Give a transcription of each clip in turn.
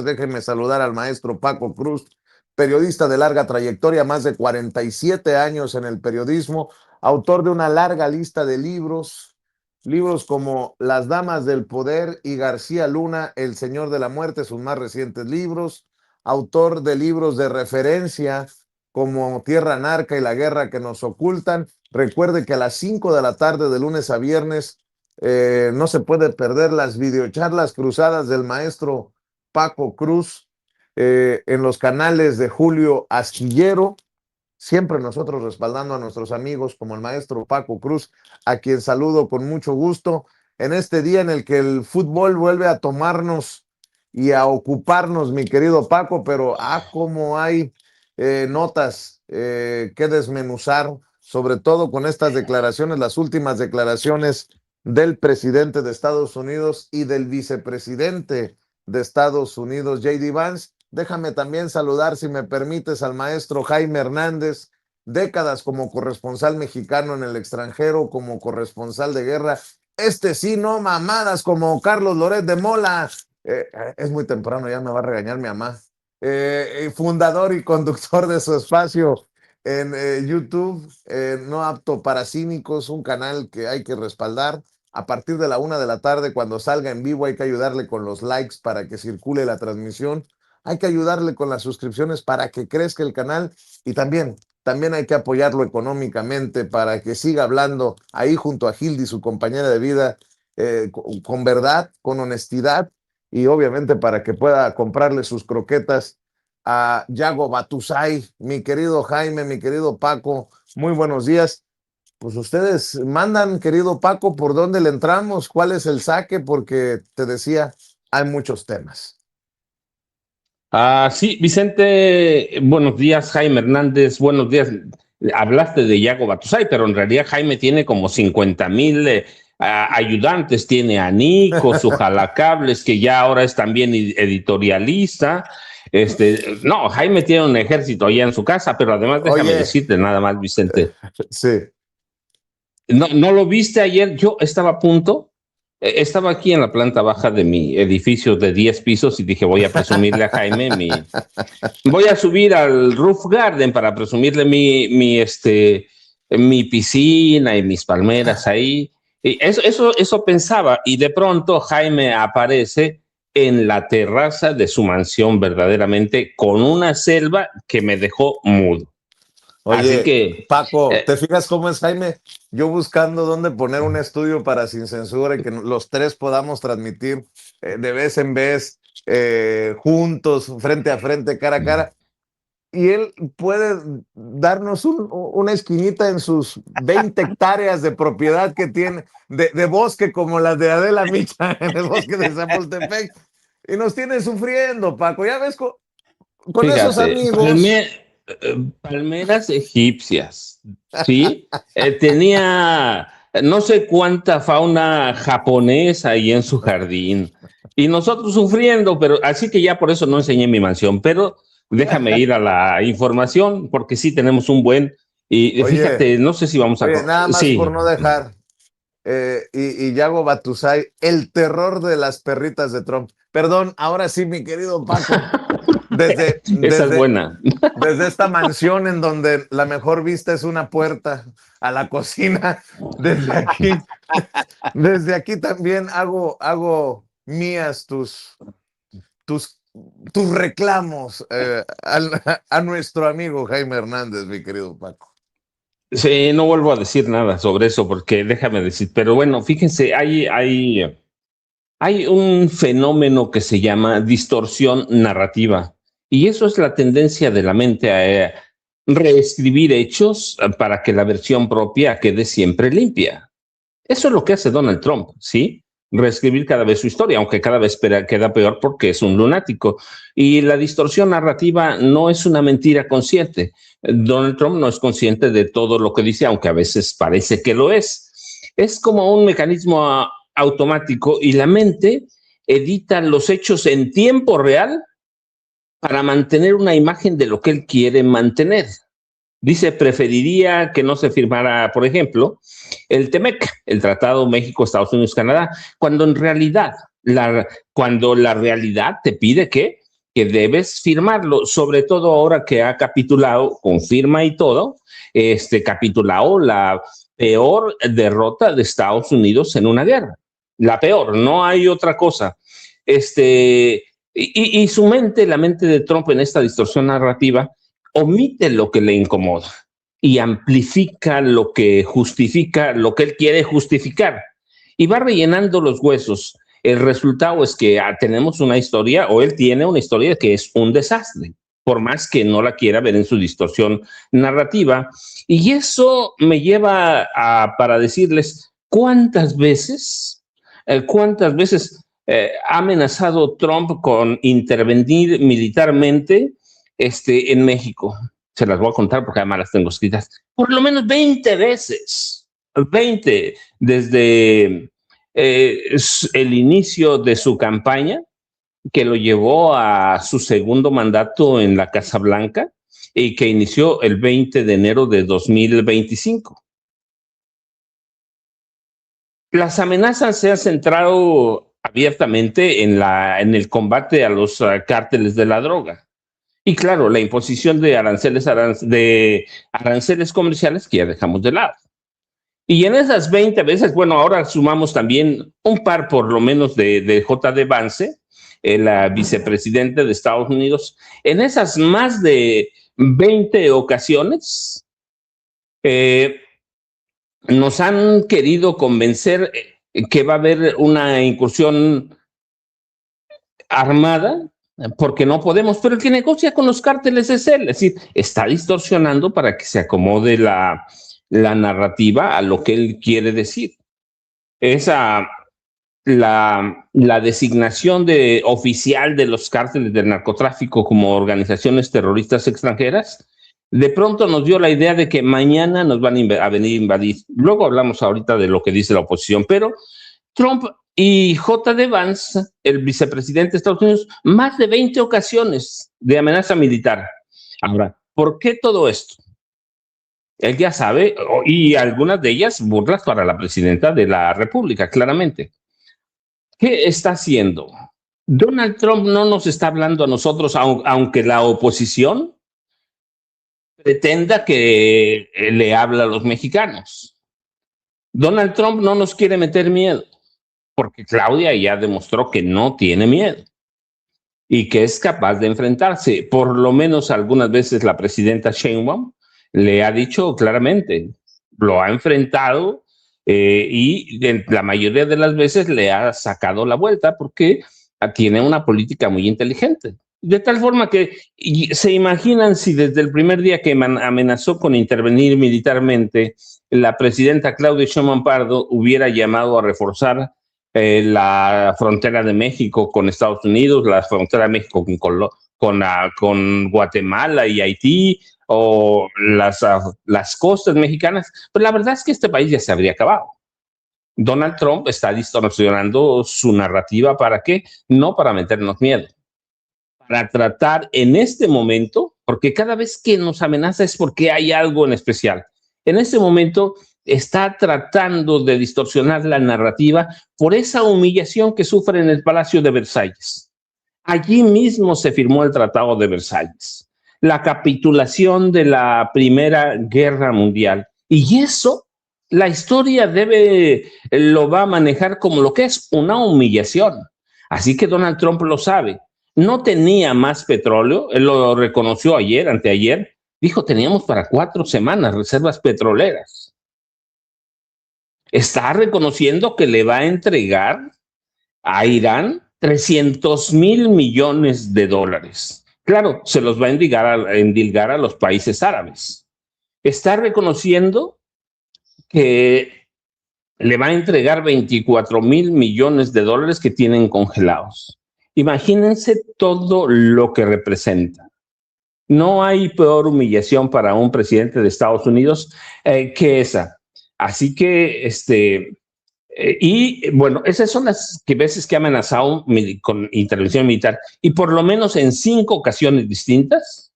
Déjenme saludar al maestro Paco Cruz, periodista de larga trayectoria, más de 47 años en el periodismo, autor de una larga lista de libros como Las Damas del Poder y García Luna, El Señor de la Muerte, sus más recientes libros, autor de libros de referencia como Tierra Narca y La Guerra que nos ocultan. Recuerde que a las 5 de la tarde de lunes a viernes no se puede perder las videocharlas cruzadas del maestro Paco Cruz en los canales de Julio Astillero, siempre nosotros respaldando a nuestros amigos como el maestro Paco Cruz, a quien saludo con mucho gusto en este día en el que el fútbol vuelve a tomarnos y a ocuparnos, mi querido Paco, pero como hay notas que desmenuzar, sobre todo con estas declaraciones, las últimas declaraciones del presidente de Estados Unidos y del vicepresidente de Estados Unidos, J.D. Vance. Déjame también saludar, si me permites, al maestro Jaime Hernández, décadas como corresponsal mexicano en el extranjero, como corresponsal de guerra. Sí, no mamadas como Carlos Loret de Mola. Es muy temprano, ya me va a regañar mi mamá. Fundador y conductor de su espacio en YouTube, No Apto para Cínicos, un canal que hay que respaldar. A partir de la 1 de la tarde, cuando salga en vivo, hay que ayudarle con los likes para que circule la transmisión. Hay que ayudarle con las suscripciones para que crezca el canal y también hay que apoyarlo económicamente para que siga hablando ahí junto a Hildy, su compañera de vida, con verdad, con honestidad y obviamente para que pueda comprarle sus croquetas a Yago Batusay. Mi querido Jaime, mi querido Paco, muy buenos días. Pues ustedes mandan, querido Paco, por dónde le entramos, cuál es el saque, porque te decía, hay muchos temas. Sí, Vicente, buenos días, Jaime Hernández, buenos días. Hablaste de Yago Batusay, pero en realidad Jaime tiene como 50,000 ayudantes, tiene a Nico, su jalacables, que ya ahora es también editorialista. No, Jaime tiene un ejército allá en su casa, pero además déjame decirte nada más, Vicente. Sí. ¿No lo viste ayer? Yo estaba a punto. Estaba aquí en la planta baja de mi edificio de 10 pisos y dije, voy a presumirle a Jaime voy a subir al roof garden para presumirle mi piscina y mis palmeras ahí. Y eso pensaba, y de pronto Jaime aparece en la terraza de su mansión verdaderamente con una selva que me dejó mudo. Oye, así que, Paco, ¿te fijas cómo es Jaime? Yo buscando dónde poner un estudio para Sin Censura y que los tres podamos transmitir de vez en vez, juntos, frente a frente, cara a cara. Y él puede darnos una esquinita en sus 20 hectáreas de propiedad que tiene, de bosque como las de Adela Micha en el bosque de Zapoltepec. Y nos tiene sufriendo, Paco. Ya ves, con fíjate, esos amigos. Palmeras egipcias, ¿sí? Tenía no sé cuánta fauna japonesa ahí en su jardín. Y nosotros sufriendo, pero así que ya por eso no enseñé mi mansión. Pero déjame ir a la información, porque sí tenemos un buen. Y fíjate, no sé si vamos a. Nada más sí. por no dejar. Y Yago Batusay, el terror de las perritas de Trump. Perdón, ahora sí, mi querido Paco. Esa es buena. Desde esta mansión en donde la mejor vista es una puerta a la cocina, desde aquí también hago mías tus reclamos a nuestro amigo Jaime Hernández, mi querido Paco. Sí, no vuelvo a decir nada sobre eso porque déjame decir, pero bueno, fíjense, hay un fenómeno que se llama distorsión narrativa y eso es la tendencia de la mente a reescribir hechos para que la versión propia quede siempre limpia. Eso es lo que hace Donald Trump, ¿sí? Reescribir cada vez su historia, aunque cada vez queda peor porque es un lunático. Y la distorsión narrativa no es una mentira consciente. Donald Trump no es consciente de todo lo que dice, aunque a veces parece que lo es. Es como un mecanismo automático y la mente edita los hechos en tiempo real para mantener una imagen de lo que él quiere mantener. Dice, preferiría que no se firmara, por ejemplo, el TEMEC, el Tratado México, Estados Unidos, Canadá, cuando en realidad, cuando la realidad te pide que que debes firmarlo, sobre todo ahora que ha capitulado, con firma y todo, capitulado la peor derrota de Estados Unidos en una guerra. La peor, no hay otra cosa. Y su mente, la mente de Trump en esta distorsión narrativa, omite lo que le incomoda y amplifica lo que justifica, lo que él quiere justificar. Y va rellenando los huesos. El resultado es que tenemos una historia, o él tiene una historia que es un desastre, por más que no la quiera ver en su distorsión narrativa. Y eso me lleva para decirles cuántas veces ha amenazado Trump con intervenir militarmente en México. Se las voy a contar porque además las tengo escritas. Por lo menos 20 veces. 20 desde el inicio de su campaña, que lo llevó a su segundo mandato en la Casa Blanca y que inició el 20 de enero de 2025. Las amenazas se han centrado abiertamente en el combate a los cárteles de la droga. Y claro, la imposición de aranceles comerciales que ya dejamos de lado. Y en esas 20 veces, bueno, ahora sumamos también un par por lo menos de J.D. Vance, el vicepresidente de Estados Unidos. En esas más de 20 ocasiones, nos han querido convencer que va a haber una incursión armada, porque no podemos, pero el que negocia con los cárteles es él, es decir, está distorsionando para que se acomode la narrativa a lo que él quiere decir. La designación oficial de los cárteles del narcotráfico como organizaciones terroristas extranjeras, de pronto nos dio la idea de que mañana nos van a venir a invadir. Luego hablamos ahorita de lo que dice la oposición, pero Trump y J.D. Vance, el vicepresidente de Estados Unidos, más de 20 ocasiones de amenaza militar. Ahora, ¿por qué todo esto? Él ya sabe, y algunas de ellas burlas para la presidenta de la República, claramente. ¿Qué está haciendo? Donald Trump no nos está hablando a nosotros, aunque la oposición pretenda que le habla a los mexicanos. Donald Trump no nos quiere meter miedo, porque Claudia ya demostró que no tiene miedo y que es capaz de enfrentarse. Por lo menos algunas veces la presidenta Sheinbaum le ha dicho claramente, lo ha enfrentado y la mayoría de las veces le ha sacado la vuelta porque tiene una política muy inteligente. De tal forma que se imaginan si desde el primer día que amenazó con intervenir militarmente, la presidenta Claudia Sheinbaum Pardo hubiera llamado a reforzar la frontera de México con Estados Unidos, la frontera de México con Guatemala y Haití, o las costas mexicanas, pues la verdad es que este país ya se habría acabado. Donald Trump está distorsionando su narrativa. ¿Para qué? No para meternos miedo, para tratar en este momento, porque cada vez que nos amenaza es porque hay algo en especial. En este momento está tratando de distorsionar la narrativa por esa humillación que sufre en el Palacio de Versalles. Allí mismo se firmó el Tratado de Versalles, la capitulación de la Primera Guerra Mundial. Y eso, la historia lo va a manejar como lo que es una humillación. Así que Donald Trump lo sabe. No tenía más petróleo, él lo reconoció anteayer, dijo, teníamos para 4 semanas reservas petroleras. Está reconociendo que le va a entregar a Irán 300,000 millones de dólares. Claro, se los va a endilgar a los países árabes. Está reconociendo que le va a entregar 24,000 millones de dólares que tienen congelados. Imagínense todo lo que representa. No hay peor humillación para un presidente de Estados Unidos que esa. Así que, y bueno, esas son las veces que ha amenazado con intervención militar. Y por lo menos en 5 ocasiones distintas,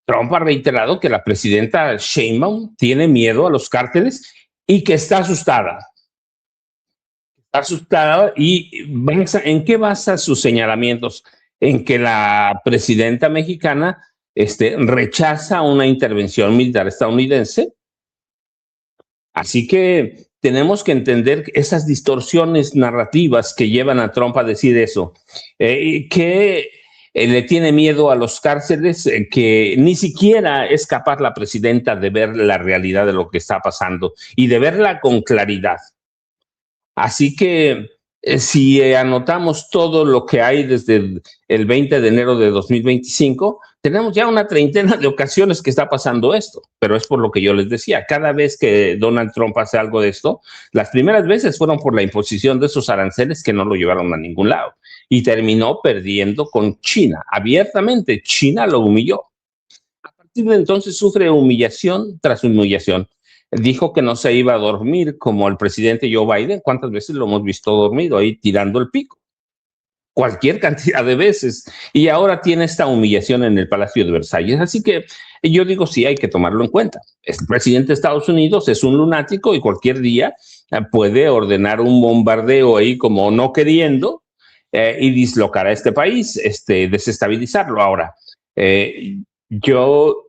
Trump ha reiterado que la presidenta Sheinbaum tiene miedo a los cárteles y que está asustada. Está asustada. ¿Y en qué basa sus señalamientos? en que la presidenta mexicana rechaza una intervención militar estadounidense. Así que tenemos que entender esas distorsiones narrativas que llevan a Trump a decir eso, que le tiene miedo a los cárceles, que ni siquiera es capaz la presidenta de ver la realidad de lo que está pasando y de verla con claridad. Así que si anotamos todo lo que hay desde el 20 de enero de 2025, tenemos ya una treintena de ocasiones que está pasando esto, pero es por lo que yo les decía, cada vez que Donald Trump hace algo de esto, las primeras veces fueron por la imposición de esos aranceles que no lo llevaron a ningún lado y terminó perdiendo con China. Abiertamente, China lo humilló. A partir de entonces sufre humillación tras humillación. Dijo que no se iba a dormir como el presidente Joe Biden. ¿Cuántas veces lo hemos visto dormido ahí tirando el pico? Cualquier cantidad de veces. Y ahora tiene esta humillación en el Palacio de Versalles. Así que yo digo, sí, hay que tomarlo en cuenta. El presidente de Estados Unidos es un lunático y cualquier día puede ordenar un bombardeo ahí como no queriendo y dislocar a este país, desestabilizarlo. Ahora, yo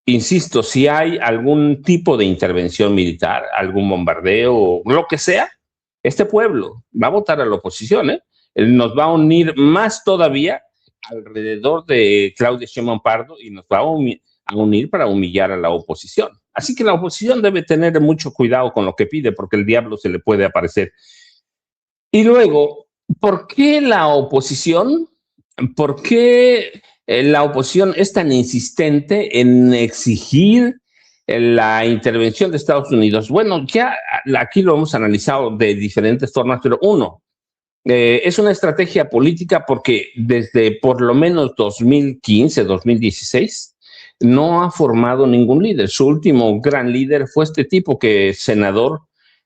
insisto, si hay algún tipo de intervención militar, algún bombardeo, lo que sea, este pueblo va a votar a la oposición, ¿eh? Nos va a unir más todavía alrededor de Claudia Sheinbaum Pardo y nos va a unir para humillar a la oposición. Así que la oposición debe tener mucho cuidado con lo que pide porque el diablo se le puede aparecer. Y luego, ¿por qué la oposición? ¿Por qué la oposición es tan insistente en exigir la intervención de Estados Unidos? Bueno, ya aquí lo hemos analizado de diferentes formas, pero uno, es una estrategia política porque desde por lo menos 2015, 2016, no ha formado ningún líder. Su último gran líder fue este tipo que es senador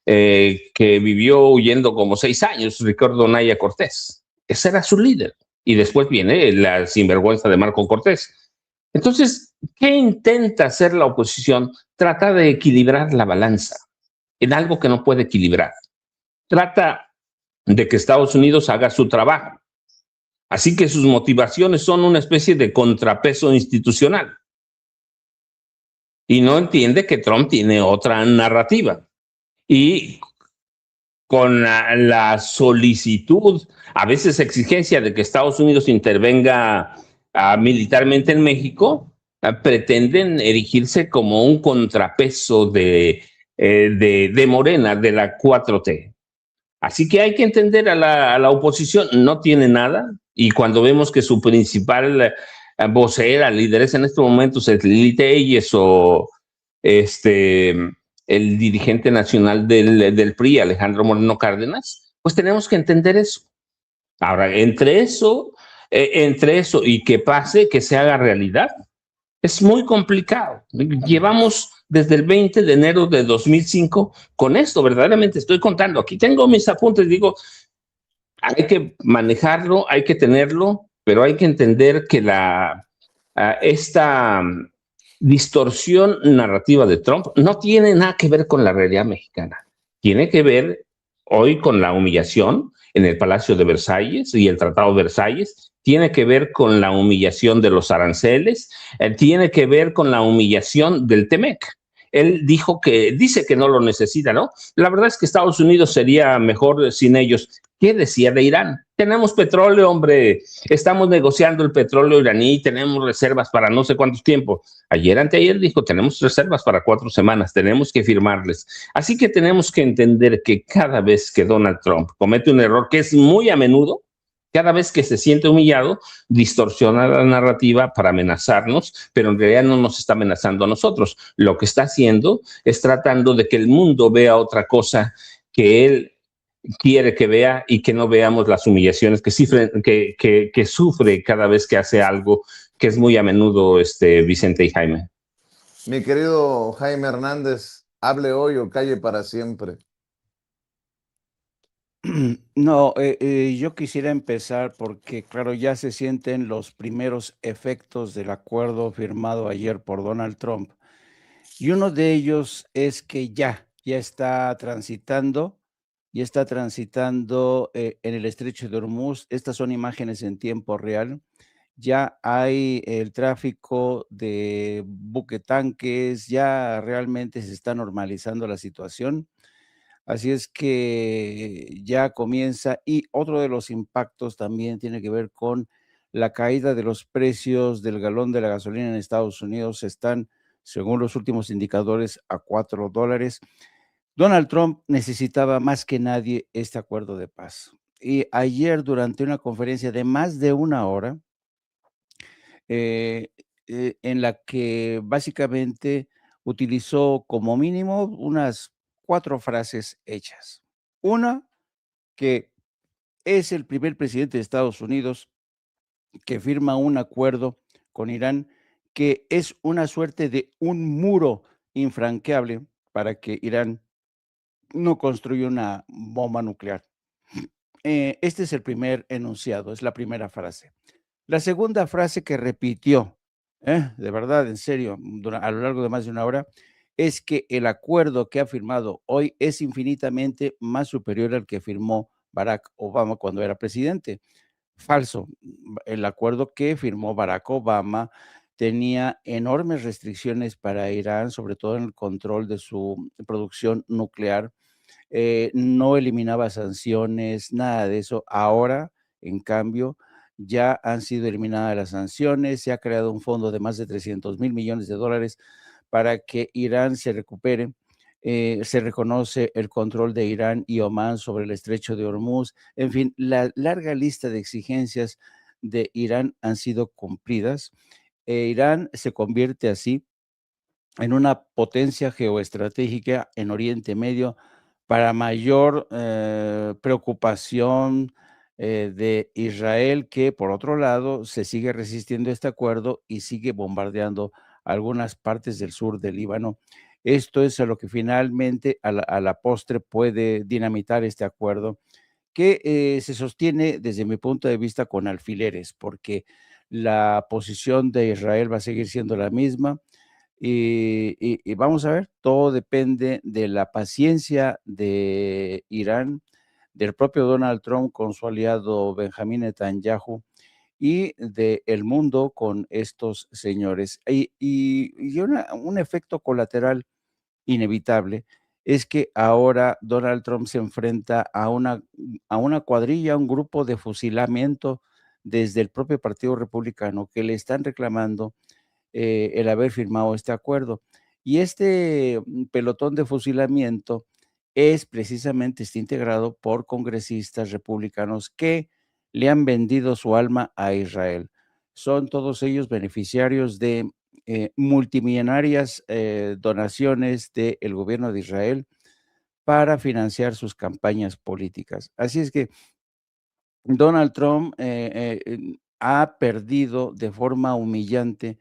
que vivió huyendo como 6 años, Ricardo Anaya Cortés. Ese era su líder. Y después viene la sinvergüenza de Marco Cortés. Entonces, ¿qué intenta hacer la oposición? Trata de equilibrar la balanza en algo que no puede equilibrar. Trata de que Estados Unidos haga su trabajo. Así que sus motivaciones son una especie de contrapeso institucional. Y no entiende que Trump tiene otra narrativa. Y con la solicitud, a veces exigencia de que Estados Unidos intervenga militarmente en México, pretenden erigirse como un contrapeso de Morena, de la 4T. Así que hay que entender a la oposición, no tiene nada, y cuando vemos que su principal vocera, lideresa en estos momentos es Lili Telles o el dirigente nacional del PRI, Alejandro Moreno Cárdenas, pues tenemos que entender eso. Ahora, entre eso y que pase, que se haga realidad, es muy complicado. Llevamos desde el 20 de enero de 2005 con esto, verdaderamente estoy contando. Aquí tengo mis apuntes, digo, hay que manejarlo, hay que tenerlo, pero hay que entender que esta distorsión narrativa de Trump no tiene nada que ver con la realidad mexicana. Tiene que ver hoy con la humillación en el Palacio de Versalles y el Tratado de Versalles, tiene que ver con la humillación de los aranceles, tiene que ver con la humillación del TEMEC. Él dice que no lo necesita, ¿no? La verdad es que Estados Unidos sería mejor sin ellos. ¿Qué decía de Irán? Tenemos petróleo, hombre. Estamos negociando el petróleo iraní, tenemos reservas para no sé cuántos tiempo. Anteayer dijo, tenemos reservas para 4 semanas, tenemos que firmarles. Así que tenemos que entender que cada vez que Donald Trump comete un error, que es muy a menudo, cada vez que se siente humillado, distorsiona la narrativa para amenazarnos, pero en realidad no nos está amenazando a nosotros. Lo que está haciendo es tratando de que el mundo vea otra cosa que él quiere que vea y que no veamos las humillaciones que sufre cada vez que hace algo, que es muy a menudo Vicente y Jaime. Mi querido Jaime Hernández, hable hoy o calle para siempre. No, yo quisiera empezar porque, claro, ya se sienten los primeros efectos del acuerdo firmado ayer por Donald Trump. Y uno de ellos es que ya está transitando y está transitando en el estrecho de Hormuz. Estas son imágenes en tiempo real. Ya hay el tráfico de buquetanques, ya realmente se está normalizando la situación. Así es que ya comienza, y otro de los impactos también tiene que ver con la caída de los precios del galón de la gasolina en Estados Unidos. Están, según los últimos indicadores, a $4. Donald Trump necesitaba más que nadie este acuerdo de paz. Y ayer, durante una conferencia de más de una hora, eh, en la que básicamente utilizó como mínimo unas 4 frases hechas. Una, que es el primer presidente de Estados Unidos que firma un acuerdo con Irán, que es una suerte de un muro infranqueable para que Irán no construya una bomba nuclear. Este es el primer enunciado, es la primera frase. La segunda frase que repitió, de verdad, en serio, a lo largo de más de una hora, es que el acuerdo que ha firmado hoy es infinitamente más superior al que firmó Barack Obama cuando era presidente. Falso. El acuerdo que firmó Barack Obama tenía enormes restricciones para Irán, sobre todo en el control de su producción nuclear. No eliminaba sanciones, nada de eso. Ahora, en cambio, ya han sido eliminadas las sanciones, se ha creado un fondo de más de $300,000 millones para que Irán se recupere. Se reconoce el control de Irán y Omán sobre el estrecho de Hormuz. En fin, la larga lista de exigencias de Irán han sido cumplidas. Irán se convierte así en una potencia geoestratégica en Oriente Medio, para mayor preocupación de Israel, que por otro lado se sigue resistiendo a este acuerdo y sigue bombardeando algunas partes del sur del Líbano. Esto es a lo que finalmente a la postre puede dinamitar este acuerdo, que se sostiene desde mi punto de vista con alfileres, porque la posición de Israel va a seguir siendo la misma. Y vamos a ver, todo depende de la paciencia de Irán, del propio Donald Trump con su aliado Benjamín Netanyahu y del mundo con estos señores. Un efecto colateral inevitable es que ahora Donald Trump se enfrenta a una cuadrilla, un grupo de fusilamiento desde el propio Partido Republicano, que le están reclamando el haber firmado este acuerdo. Y este pelotón de fusilamiento es precisamente, está integrado por congresistas republicanos que le han vendido su alma a Israel. Son todos ellos beneficiarios de multimillonarias donaciones del gobierno de Israel para financiar sus campañas políticas. Así es que Donald Trump ha perdido de forma humillante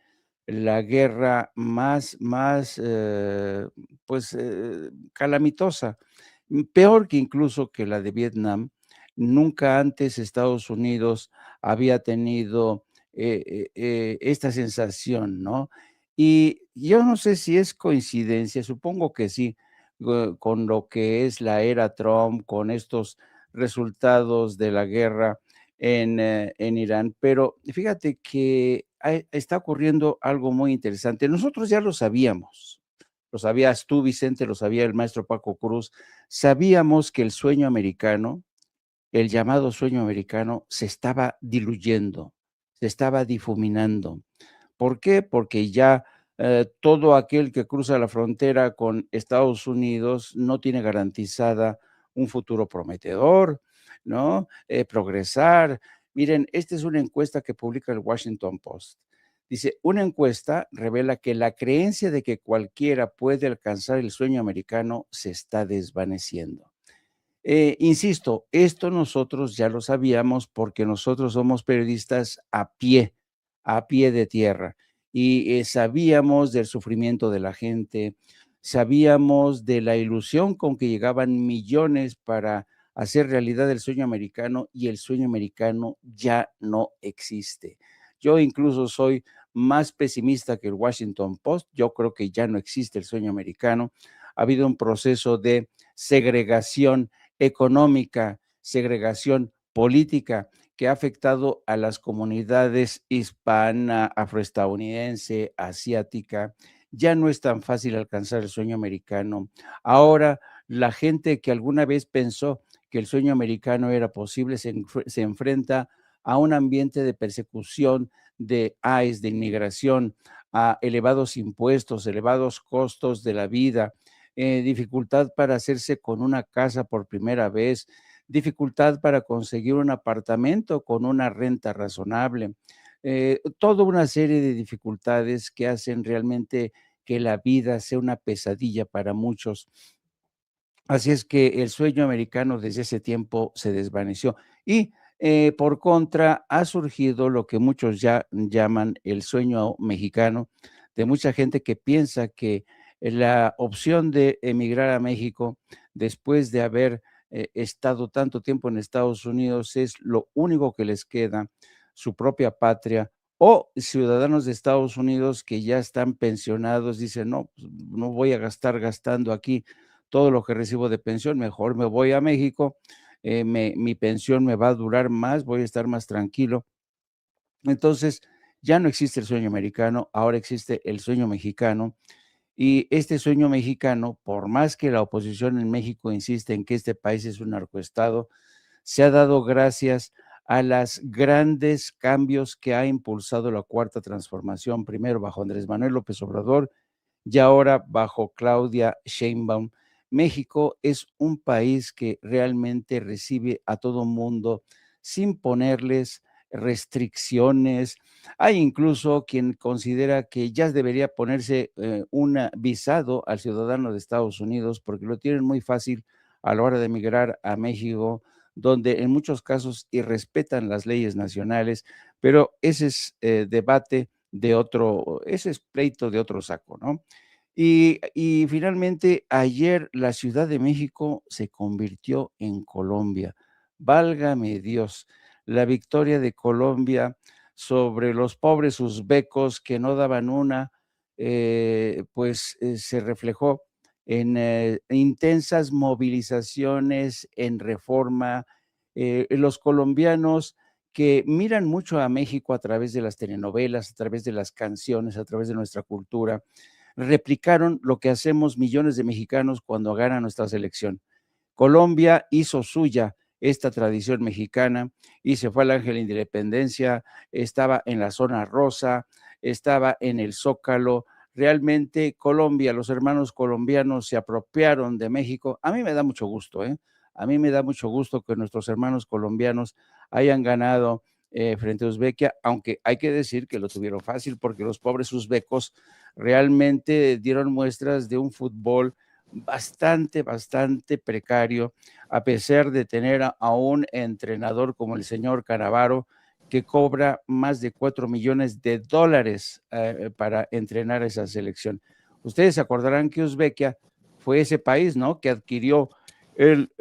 la guerra más pues, calamitosa, peor que incluso que la de Vietnam. Nunca antes Estados Unidos había tenido esta sensación, ¿no? Y yo no sé si es coincidencia, supongo que sí, con lo que es la era Trump, con estos resultados de la guerra en Irán. Pero fíjate que está ocurriendo algo muy interesante. Nosotros ya lo sabías tú, Vicente, lo sabía el maestro Paco Cruz, sabíamos que el sueño americano, el llamado sueño americano, se estaba diluyendo, se estaba difuminando. ¿Por qué? Porque ya todo aquel que cruza la frontera con Estados Unidos no tiene garantizada un futuro prometedor, ¿no? Progresar. Miren, esta es una encuesta que publica el Washington Post. Dice, una encuesta revela que la creencia de que cualquiera puede alcanzar el sueño americano se está desvaneciendo. Insisto, esto nosotros ya lo sabíamos porque nosotros somos periodistas a pie de tierra, y sabíamos del sufrimiento de la gente, sabíamos de la ilusión con que llegaban millones para hacer realidad el sueño americano, y el sueño americano ya no existe. Yo incluso soy más pesimista que el Washington Post. Yo creo que ya no existe el sueño americano. Ha habido un proceso de segregación económica, segregación política que ha afectado a las comunidades hispana, afroestadounidense, asiática. Ya no es tan fácil alcanzar el sueño americano. Ahora, la gente que alguna vez pensó que el sueño americano era posible se enfrenta a un ambiente de persecución, de ICE, de inmigración, a elevados impuestos, elevados costos de la vida, dificultad para hacerse con una casa por primera vez, dificultad para conseguir un apartamento con una renta razonable, toda una serie de dificultades que hacen realmente que la vida sea una pesadilla para muchos. Así es que el sueño americano desde ese tiempo se desvaneció y por contra ha surgido lo que muchos ya llaman el sueño mexicano, de mucha gente que piensa que la opción de emigrar a México después de haber estado tanto tiempo en Estados Unidos es lo único que les queda, su propia patria, o ciudadanos de Estados Unidos que ya están pensionados, dicen, no, pues, no voy a gastar gastando aquí todo lo que recibo de pensión, mejor me voy a México, mi pensión me va a durar más, voy a estar más tranquilo. Entonces, ya no existe el sueño americano, ahora existe el sueño mexicano. Y este sueño mexicano, por más que la oposición en México insiste en que este país es un narcoestado, se ha dado gracias a los grandes cambios que ha impulsado la Cuarta Transformación, primero bajo Andrés Manuel López Obrador y ahora bajo Claudia Sheinbaum. México es un país que realmente recibe a todo mundo sin ponerles restricciones. Hay incluso quien considera que ya debería ponerse un visado al ciudadano de Estados Unidos porque lo tienen muy fácil a la hora de emigrar a México, donde en muchos casos irrespetan las leyes nacionales, pero ese es debate de otro, ese es pleito de otro saco, ¿no? Y finalmente, ayer la Ciudad de México se convirtió en Colombia. Válgame Dios, la victoria de Colombia sobre los pobres uzbecos que no daban una, se reflejó en intensas movilizaciones, en reforma. Los colombianos que miran mucho a México a través de las telenovelas, a través de las canciones, a través de nuestra cultura, replicaron lo que hacemos millones de mexicanos cuando gana nuestra selección. Colombia hizo suya esta tradición mexicana y se fue al Ángel de Independencia, estaba en la zona rosa, estaba en el Zócalo. Realmente Colombia, los hermanos colombianos se apropiaron de México. A mí me da mucho gusto, ¿eh? A mí me da mucho gusto que nuestros hermanos colombianos hayan ganado frente a Uzbekia, aunque hay que decir que lo tuvieron fácil porque los pobres uzbecos realmente dieron muestras de un fútbol bastante precario, a pesar de tener a un entrenador como el señor Canavaro, que cobra más de $4 millones para entrenar a esa selección. Ustedes se acordarán que Uzbekia fue ese país, ¿no?, que adquirió el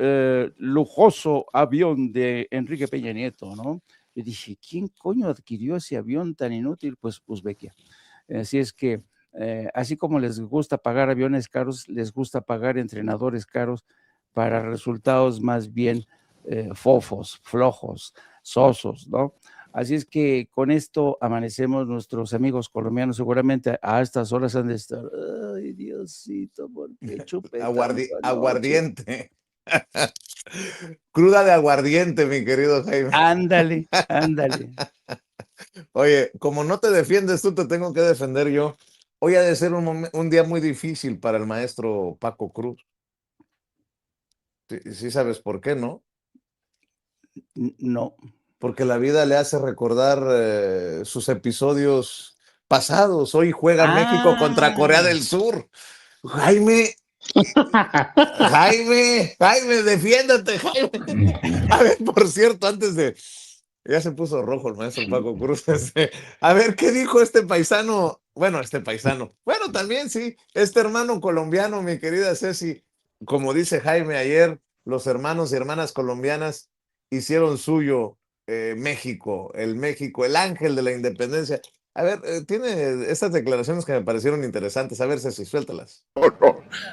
lujoso avión de Enrique Peña Nieto, ¿no? Yo dije, ¿quién coño adquirió ese avión tan inútil? Pues Uzbekia. Así es que así como les gusta pagar aviones caros, les gusta pagar entrenadores caros para resultados más bien fofos, flojos, sosos, ¿no? Así es que con esto amanecemos nuestros amigos colombianos, seguramente a estas horas han de estar, ay Diosito, ¿por qué chupé tanto anoche? Aguardiente. Cruda de aguardiente, mi querido Jaime. Ándale, ándale. Oye, como no te defiendes tú, te tengo que defender yo. Hoy ha de ser un día muy difícil para el maestro Paco Cruz. Sí, sí sabes por qué, ¿no? No. Porque la vida le hace recordar sus episodios pasados. Hoy juega México contra Corea Ah, del Sur. Jaime, Jaime, defiéndete, Jaime. A ver, por cierto, antes de... Ya se puso rojo el maestro Paco Cruz. A ver, ¿qué dijo este paisano? Bueno, este paisano. Bueno, también sí, este hermano colombiano, mi querida Ceci. Como dice Jaime ayer, los hermanos y hermanas colombianas hicieron suyo México, el ángel de la independencia. A ver, tiene estas declaraciones que me parecieron interesantes. A ver, Ceci, suéltalas.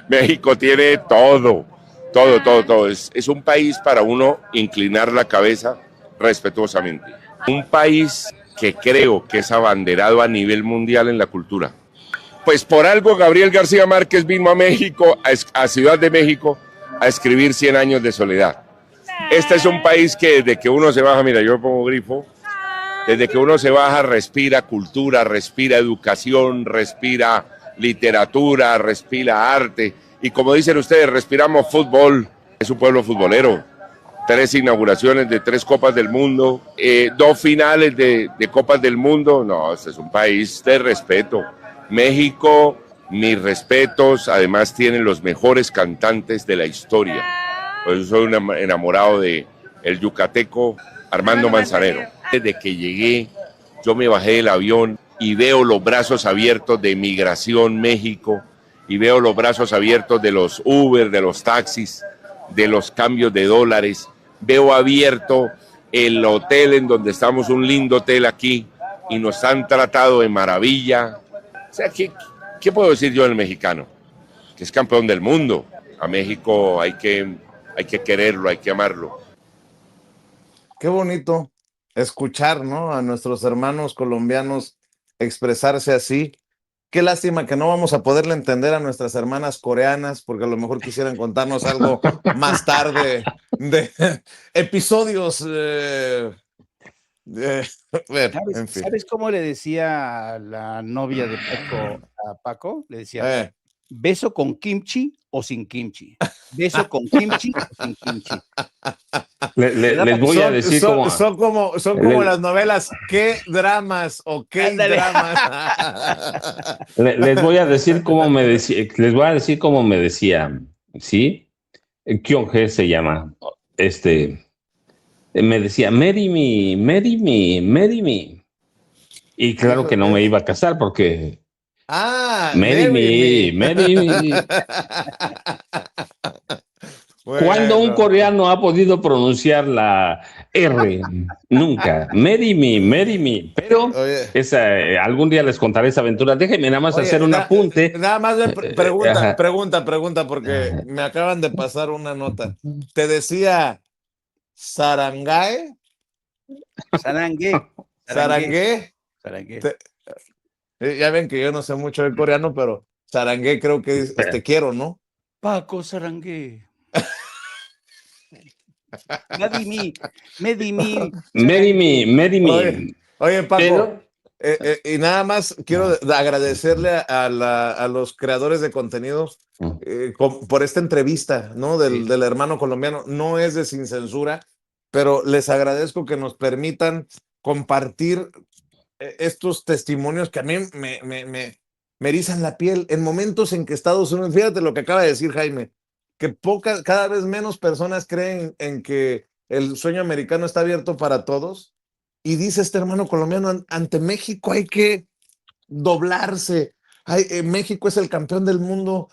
México tiene todo. Todo. Es un país para uno inclinar la cabeza respetuosamente. Un país que creo que es abanderado a nivel mundial en la cultura. Pues por algo Gabriel García Márquez vino a México, a Ciudad de México, a escribir 100 años de soledad. Este es un país que desde que uno se baja, mira, yo pongo grifo, desde que uno se baja respira cultura, respira educación, respira literatura, respira arte. Y como dicen ustedes, respiramos fútbol. Es un pueblo futbolero. 3 inauguraciones de 3 Copas del Mundo, 2 finales de Copas del Mundo. No, este es un país de respeto. México, mis respetos, además tiene los mejores cantantes de la historia. Por eso soy un enamorado de el yucateco Armando Manzanero. Desde que llegué, yo me bajé del avión y veo los brazos abiertos de Migración México y veo los brazos abiertos de los Uber, de los taxis, de los cambios de dólares. Veo abierto el hotel en donde estamos, un lindo hotel aquí, y nos han tratado de maravilla. O sea, ¿qué puedo decir yo del mexicano? Que es campeón del mundo. A México hay que quererlo, hay que amarlo. Qué bonito escuchar, ¿no?, a nuestros hermanos colombianos expresarse así. Qué lástima que no vamos a poderle entender a nuestras hermanas coreanas, porque a lo mejor quisieran contarnos algo más tarde de episodios. ¿Sabes, En fin. ¿Sabes cómo le decía la novia de Paco a Paco? Le decía, ¿beso con kimchi o sin kimchi? ¿Beso con kimchi o sin kimchi? Les voy a decir cómo... Son como las novelas, qué dramas o qué dramas. Les voy a decir cómo me decía, ¿sí? Kyung-Hee se llama, me decía, marry me, marry me, marry me. Y claro que no me iba a casar porque... marry me, marry me. Bueno. ¿Cuándo un coreano ha podido pronunciar la R? Nunca. Marry me. Pero algún día les contaré esa aventura. Déjenme nada más hacer un apunte. Nada más pregunta, porque me acaban de pasar una nota. Te decía Sarangae. Sarangue. Ya ven que yo no sé mucho de coreano, pero Sarangue creo que es te quiero, ¿no? Paco Sarangue. Marry me. Oye, Paco, y nada más quiero agradecerle a los creadores de contenido por esta entrevista, ¿no? Del hermano colombiano. No es de Sin Censura, pero les agradezco que nos permitan compartir estos testimonios que a mí me erizan la piel en momentos en que Estados Unidos, fíjate lo que acaba de decir Jaime, que cada vez menos personas creen en que el sueño americano está abierto para todos, y dice este hermano colombiano, ante México hay que doblarse. México es el campeón del mundo,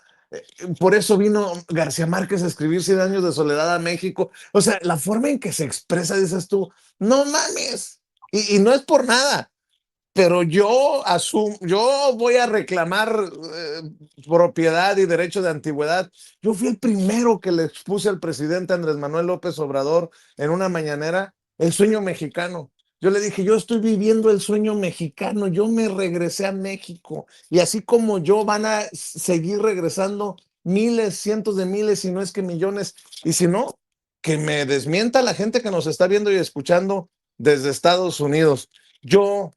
por eso vino García Márquez a escribir 100 años de soledad a México. O sea, la forma en que se expresa, dices tú, no mames, y no es por nada, pero yo voy a reclamar propiedad y derecho de antigüedad. Yo fui el primero que le expuse al presidente Andrés Manuel López Obrador en una mañanera el sueño mexicano. Yo le dije, yo estoy viviendo el sueño mexicano, yo me regresé a México, y así como yo van a seguir regresando miles, cientos de miles, si no es que millones, y si no, que me desmienta la gente que nos está viendo y escuchando desde Estados Unidos. Yo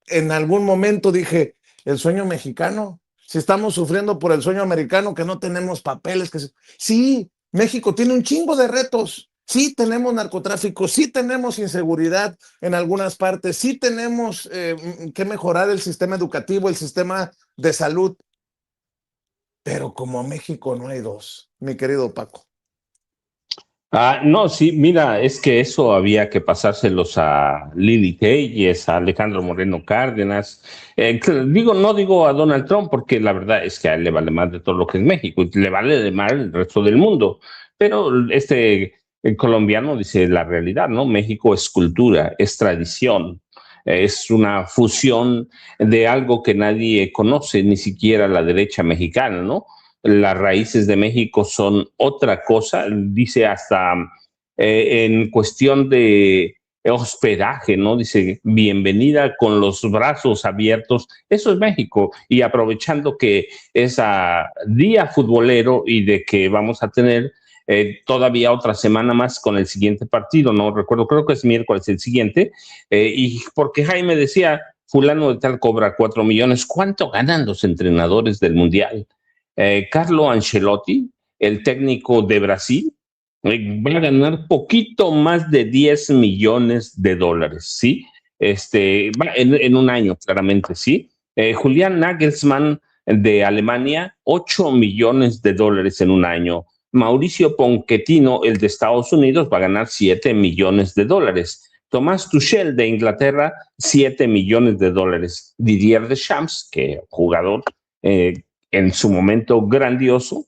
en algún momento dije, el sueño mexicano, si estamos sufriendo por el sueño americano, que no tenemos papeles, sí, México tiene un chingo de retos, sí tenemos narcotráfico, sí tenemos inseguridad en algunas partes, sí tenemos que mejorar el sistema educativo, el sistema de salud, pero como México no hay dos, mi querido Paco. No, sí, mira, es que eso había que pasárselos a Lili Telles, a Alejandro Moreno Cárdenas. No digo a Donald Trump, porque la verdad es que a él le vale más de todo lo que es México, y le vale de más el resto del mundo. Pero el colombiano dice la realidad, ¿no? México es cultura, es tradición, es una fusión de algo que nadie conoce, ni siquiera la derecha mexicana, ¿no? las raíces de México son otra cosa, dice hasta en cuestión de hospedaje, ¿no? Dice, bienvenida con los brazos abiertos. Eso es México. Y aprovechando que es a día futbolero y de que vamos a tener todavía otra semana más con el siguiente partido, no recuerdo, creo que es miércoles el siguiente, y porque Jaime decía, fulano de tal cobra 4 millones, ¿cuánto ganan los entrenadores del Mundial? Carlo Ancelotti, el técnico de Brasil, va a ganar poquito más de 10 millones de dólares, ¿sí? En un año, claramente, ¿sí? Julián Nagelsmann de Alemania, 8 millones de dólares en un año. Mauricio Pochettino, el de Estados Unidos, va a ganar 7 millones de dólares. Tomás Tuchel de Inglaterra, 7 millones de dólares. Didier Deschamps, que jugador en su momento grandioso,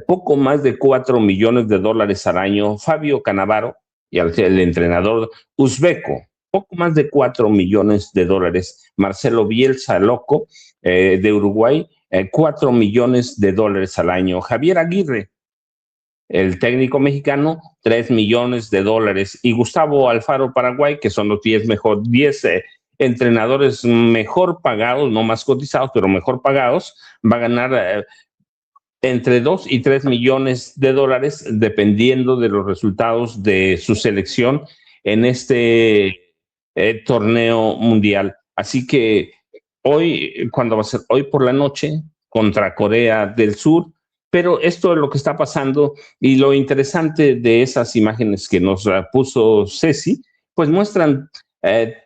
poco más de 4 millones de dólares al año. Fabio Cannavaro, y el entrenador uzbeco, poco más de 4 millones de dólares. Marcelo Bielsa, loco, de Uruguay, 4 millones de dólares al año. Javier Aguirre, el técnico mexicano, 3 millones de dólares. Y Gustavo Alfaro, Paraguay, que son los 10 entrenadores mejor pagados, no más cotizados, pero mejor pagados, va a ganar entre 2 y 3 millones de dólares, dependiendo de los resultados de su selección en este torneo mundial. Así que hoy, ¿cuándo va a ser? Hoy por la noche contra Corea del Sur. Pero esto es lo que está pasando, y lo interesante de esas imágenes que nos puso Ceci, pues muestran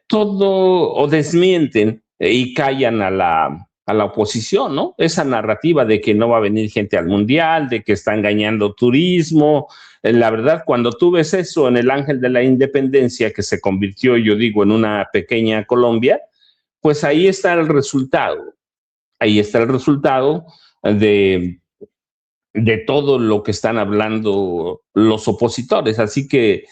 todo o desmienten y callan a la oposición, ¿no? Esa narrativa de que no va a venir gente al Mundial, de que está engañando turismo. La verdad, cuando tú ves eso en el Ángel de la Independencia, que se convirtió, yo digo, en una pequeña Colombia, pues ahí está el resultado. Ahí está el resultado de todo lo que están hablando los opositores. Así que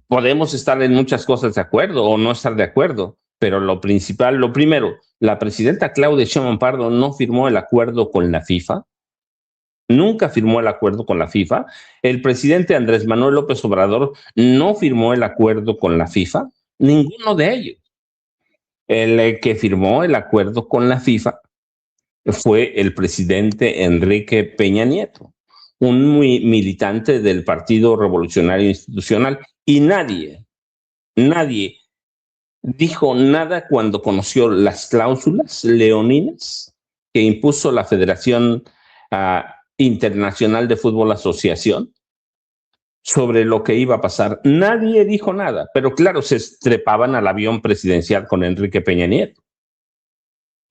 podemos estar en muchas cosas de acuerdo o no estar de acuerdo, pero lo principal, lo primero, la presidenta Claudia Sheinbaum Pardo no firmó el acuerdo con la FIFA, nunca firmó el acuerdo con la FIFA. El presidente Andrés Manuel López Obrador no firmó el acuerdo con la FIFA, ninguno de ellos. El que firmó el acuerdo con la FIFA fue el presidente Enrique Peña Nieto, un militante del Partido Revolucionario Institucional, y nadie dijo nada cuando conoció las cláusulas leoninas que impuso la Federación Internacional de Fútbol Asociación sobre lo que iba a pasar. Nadie dijo nada, pero claro, se trepaban al avión presidencial con Enrique Peña Nieto.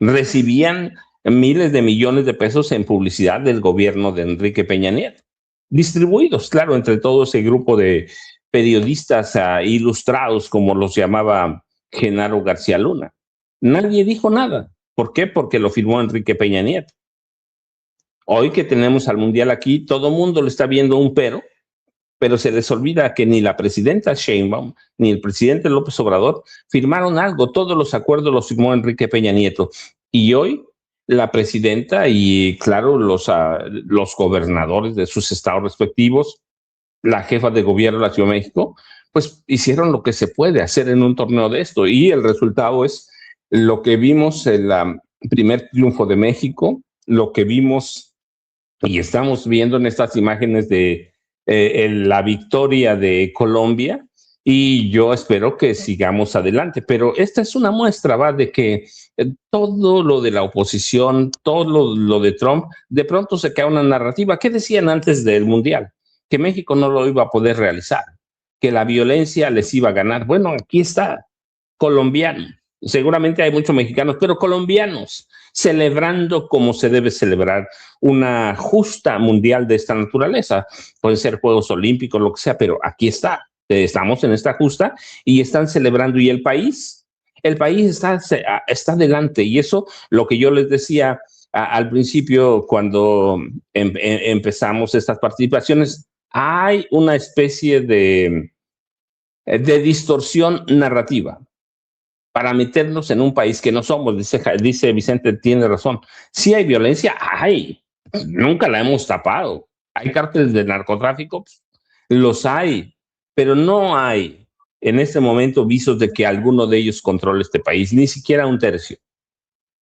Recibían miles de millones de pesos en publicidad del gobierno de Enrique Peña Nieto, distribuidos, claro, entre todo ese grupo de periodistas ilustrados, como los llamaba Genaro García Luna. Nadie dijo nada. ¿Por qué? Porque lo firmó Enrique Peña Nieto. Hoy que tenemos al Mundial aquí, todo el mundo le está viendo un pero se les olvida que ni la presidenta Sheinbaum ni el presidente López Obrador firmaron algo. Todos los acuerdos los firmó Enrique Peña Nieto. Y hoy la presidenta y, claro, los gobernadores de sus estados respectivos, la jefa de gobierno de la Ciudad de México, pues hicieron lo que se puede hacer en un torneo de esto. Y el resultado es lo que vimos en el primer triunfo de México, lo que vimos y estamos viendo en estas imágenes de la victoria de Colombia, y yo espero que sigamos adelante. Pero esta es una muestra, ¿va?, de que todo lo de la oposición, todo lo de Trump, de pronto se cae una narrativa. ¿Qué decían antes del Mundial? Que México no lo iba a poder realizar, que la violencia les iba a ganar. Bueno, aquí está, colombiano. Seguramente hay muchos mexicanos, pero colombianos, celebrando como se debe celebrar una justa mundial de esta naturaleza. Pueden ser Juegos Olímpicos, lo que sea, pero aquí está. Estamos en esta justa y están celebrando. Y el país está adelante. Y eso, lo que yo les decía al principio, cuando empezamos estas participaciones, hay una especie de distorsión narrativa para meternos en un país que no somos. Dice Vicente, tiene razón. Sí hay violencia, hay, Nunca la hemos tapado. ¿Hay cárteles de narcotráfico? Los hay, pero no hay en este momento visos de que alguno de ellos controle este país, ni siquiera un tercio.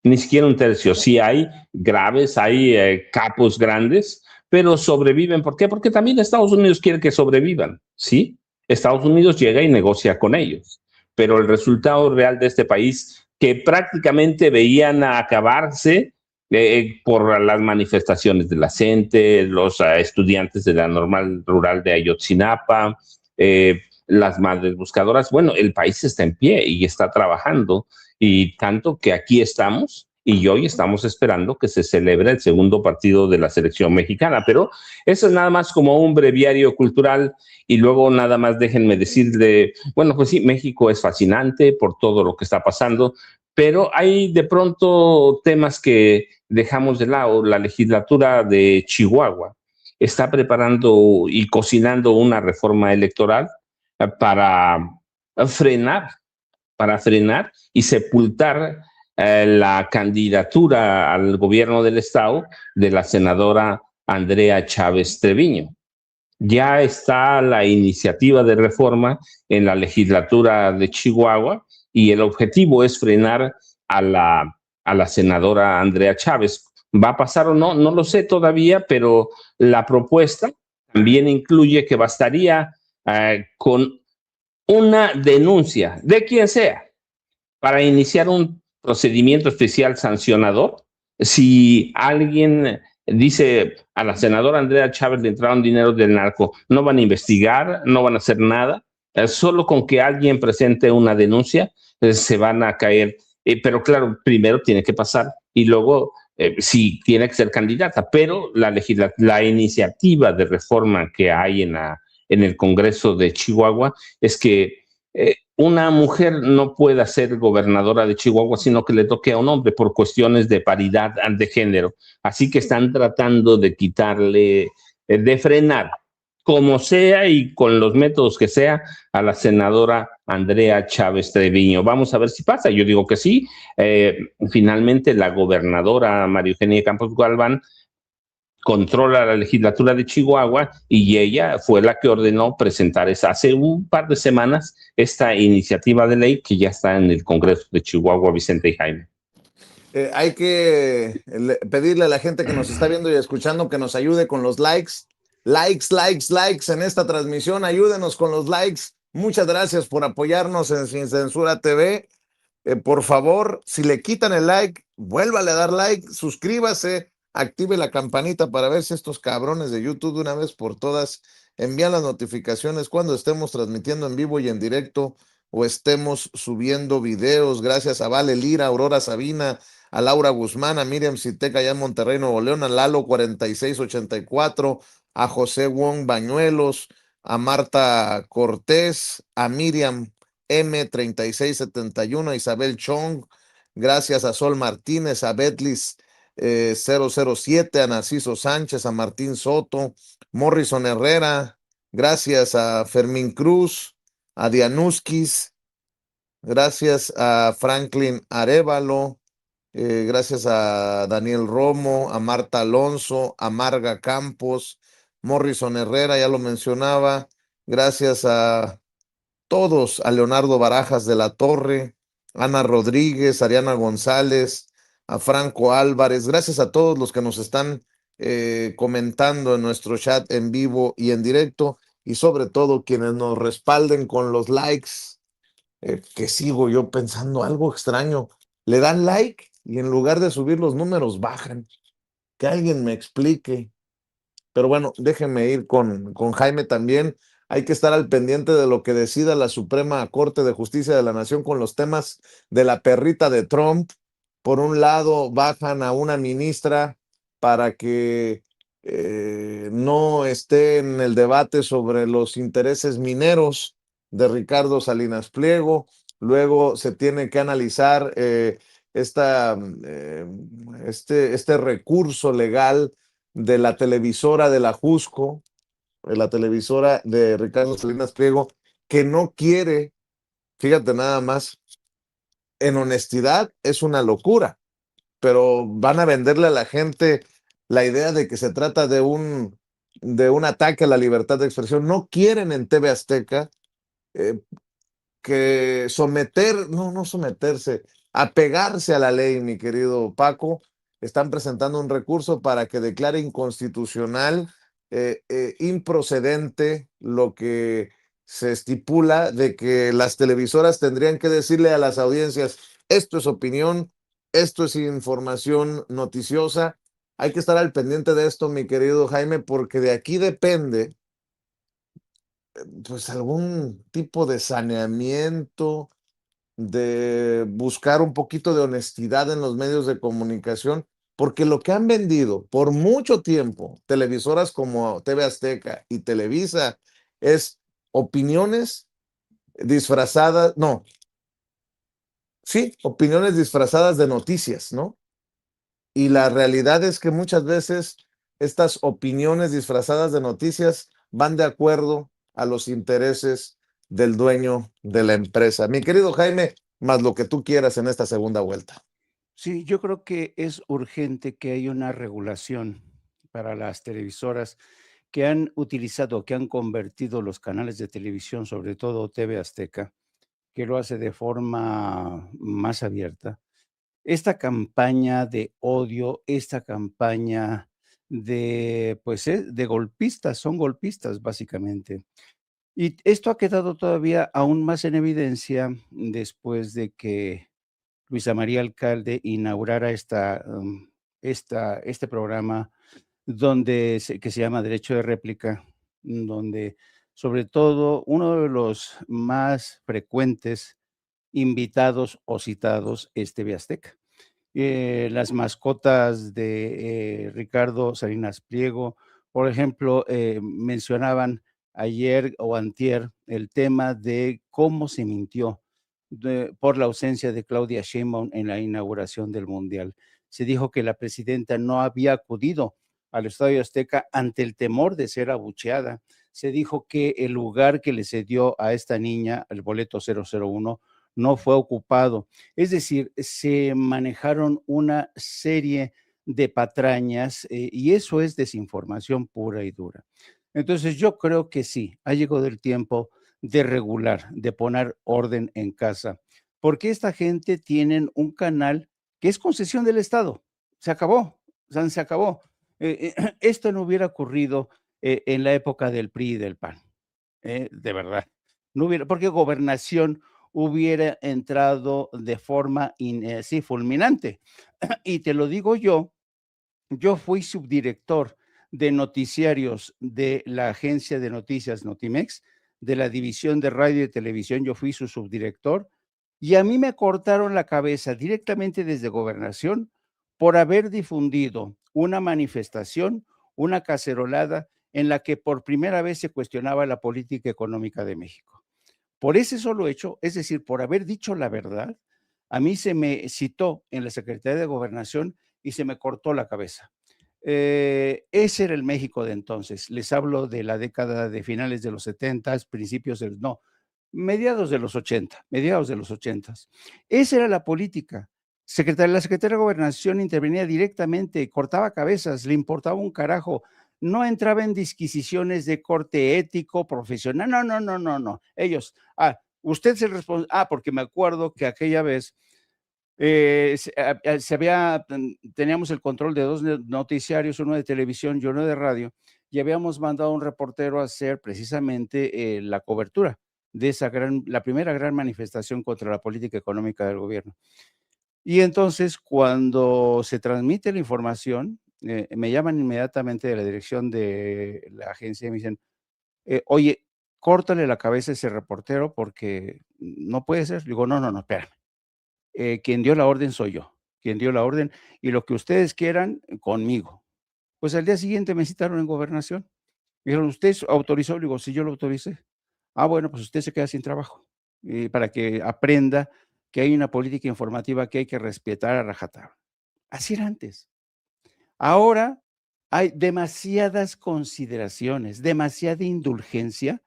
Ni siquiera un tercio. Sí hay graves, hay capos grandes, pero sobreviven. ¿Por qué? Porque también Estados Unidos quiere que sobrevivan, ¿sí? Estados Unidos llega y negocia con ellos, pero el resultado real de este país, que prácticamente veían a acabarse por las manifestaciones de la gente, los estudiantes de la normal rural de Ayotzinapa, las madres buscadoras, bueno, el país está en pie y está trabajando, y tanto que aquí estamos y hoy estamos esperando que se celebre el segundo partido de la selección mexicana, pero eso es nada más como un breviario cultural. Y luego nada más déjenme decirle, bueno, pues sí, México es fascinante por todo lo que está pasando, pero hay de pronto temas que dejamos de lado. La legislatura de Chihuahua está preparando y cocinando una reforma electoral para frenar, para frenar y sepultar la candidatura al gobierno del estado de la senadora Andrea Chávez Treviño. Ya está la iniciativa de reforma en la legislatura de Chihuahua y el objetivo es frenar a la senadora Andrea Chávez. ¿Va a pasar o no? No lo sé todavía, pero la propuesta también incluye que bastaría con una denuncia de quien sea para iniciar un procedimiento especial sancionador. Si alguien dice a la senadora Andrea Chávez le entraron dinero del narco, no van a investigar, no van a hacer nada, solo con que alguien presente una denuncia se van a caer. Pero claro, primero tiene que pasar y luego sí tiene que ser candidata, pero la iniciativa de reforma que hay en el Congreso de Chihuahua es que una mujer no pueda ser gobernadora de Chihuahua, sino que le toque a un hombre por cuestiones de paridad de género. Así que están tratando de quitarle, de frenar, como sea y con los métodos que sea, a la senadora Andrea Chávez Treviño. Vamos a ver si pasa. Yo digo que sí. Finalmente, la gobernadora María Eugenia Campos Galván controla la legislatura de Chihuahua y ella fue la que ordenó presentar hace un par de semanas esta iniciativa de ley que ya está en el Congreso de Chihuahua, Vicente y Jaime. Hay que pedirle a la gente que nos está viendo y escuchando que nos ayude con los likes. Likes en esta transmisión. Ayúdenos con los likes. Muchas gracias por apoyarnos en Sin Censura TV. Por favor, si le quitan el like, vuélvale a dar like, suscríbase, active la campanita para ver si estos cabrones de YouTube de una vez por todas envían las notificaciones cuando estemos transmitiendo en vivo y en directo o estemos subiendo videos. Gracias a Vale Lira, a Aurora Sabina, a Laura Guzmán, a Miriam Citeca allá en Monterrey, Nuevo León, a Lalo 4684, a José Wong Bañuelos, a Marta Cortés, a Miriam M3671, a Isabel Chong, gracias a Sol Martínez, a Betlis 007, a Narciso Sánchez, a Martín Soto, Morrison Herrera, gracias a Fermín Cruz, a Dianuskis, gracias a Franklin Arevalo, gracias a Daniel Romo, a Marta Alonso, a Marga Campos, Morrison Herrera, ya lo mencionaba, gracias a todos, a Leonardo Barajas de la Torre, Ana Rodríguez, Ariana González, a Franco Álvarez, gracias a todos los que nos están comentando en nuestro chat en vivo y en directo, y sobre todo quienes nos respalden con los likes, que sigo yo pensando algo extraño, le dan like y en lugar de subir los números bajan, que alguien me explique. Pero bueno, déjenme ir con Jaime también. Hay que estar al pendiente de lo que decida la Suprema Corte de Justicia de la Nación con los temas de la perrita de Trump. Por un lado, bajan a una ministra para que no esté en el debate sobre los intereses mineros de Ricardo Salinas Pliego. Luego se tiene que analizar este recurso legal de la televisora de la Jusco, la televisora de Ricardo Salinas Pliego, que no quiere, fíjate nada más, en honestidad es una locura, pero van a venderle a la gente la idea de que se trata de un ataque a la libertad de expresión. No quieren en TV Azteca que no someterse, apegarse a la ley, mi querido Paco. Están presentando un recurso para que declare inconstitucional, improcedente, lo que se estipula de que las televisoras tendrían que decirle a las audiencias, esto es opinión, esto es información noticiosa. Hay que estar al pendiente de esto, mi querido Jaime, porque de aquí depende pues algún tipo de saneamiento, de buscar un poquito de honestidad en los medios de comunicación, porque lo que han vendido por mucho tiempo televisoras como TV Azteca y Televisa es opiniones disfrazadas, no, sí, opiniones disfrazadas de noticias, ¿no? Y la realidad es que muchas veces estas opiniones disfrazadas de noticias van de acuerdo a los intereses del dueño de la empresa. Mi querido Jaime, más lo que tú quieras en esta segunda vuelta. Sí, yo creo que es urgente que haya una regulación para las televisoras que han utilizado, que han convertido los canales de televisión, sobre todo TV Azteca, que lo hace de forma más abierta. Esta campaña de odio, esta campaña de, pues, de golpistas, son golpistas básicamente. Y esto ha quedado todavía aún más en evidencia después de que Luisa María Alcalde inaugurara este programa que se llama Derecho de Réplica, donde sobre todo uno de los más frecuentes invitados o citados es TV Azteca. Las mascotas de Ricardo Salinas Pliego, por ejemplo, mencionaban ayer o antier el tema de cómo se mintió por la ausencia de Claudia Sheinbaum en la inauguración del Mundial. Se dijo que la presidenta no había acudido al Estadio Azteca ante el temor de ser abucheada. Se dijo que el lugar que le cedió a esta niña, el boleto 001, no fue ocupado. Es decir, se manejaron una serie de patrañas y eso es desinformación pura y dura. Entonces yo creo que sí, ha llegado el tiempo de regular, de poner orden en casa, porque esta gente tienen un canal que es concesión del Estado. Se acabó, se acabó. Esto no hubiera ocurrido en la época del PRI y del PAN, de verdad. No hubiera, porque Gobernación hubiera entrado de forma sí, fulminante. Y te lo digo yo fui subdirector de noticiarios de la agencia de noticias Notimex, de la división de radio y televisión, yo fui su subdirector, y a mí me cortaron la cabeza directamente desde Gobernación por haber difundido una manifestación, una cacerolada en la que por primera vez se cuestionaba la política económica de México. Por ese solo hecho, es decir, por haber dicho la verdad, a mí se me citó en la Secretaría de Gobernación y se me cortó la cabeza. Ese era el México de entonces. Les hablo de la década de finales de los 70, principios de, no, mediados de los 80, mediados de los 80. Esa era la política. La Secretaría de Gobernación intervenía directamente, cortaba cabezas, le importaba un carajo, no entraba en disquisiciones de corte ético, profesional, no. Ellos, usted es el responsable, porque me acuerdo que aquella vez teníamos el control de dos noticiarios, uno de televisión y uno de radio, y habíamos mandado a un reportero a hacer precisamente la cobertura de la primera gran manifestación contra la política económica del gobierno. Y entonces, cuando se transmite la información, me llaman inmediatamente de la dirección de la agencia y me dicen, oye, córtale la cabeza a ese reportero porque no puede ser. Digo, no, espérame. Quien dio la orden soy yo, quien dio la orden y lo que ustedes quieran conmigo. Pues al día siguiente me citaron en Gobernación. Me dijeron, ¿usted autorizó? Le digo, sí, yo lo autoricé. Bueno, pues usted se queda sin trabajo. Para que aprenda que hay una política informativa que hay que respetar a rajatabla. Así era antes. Ahora hay demasiadas consideraciones, demasiada indulgencia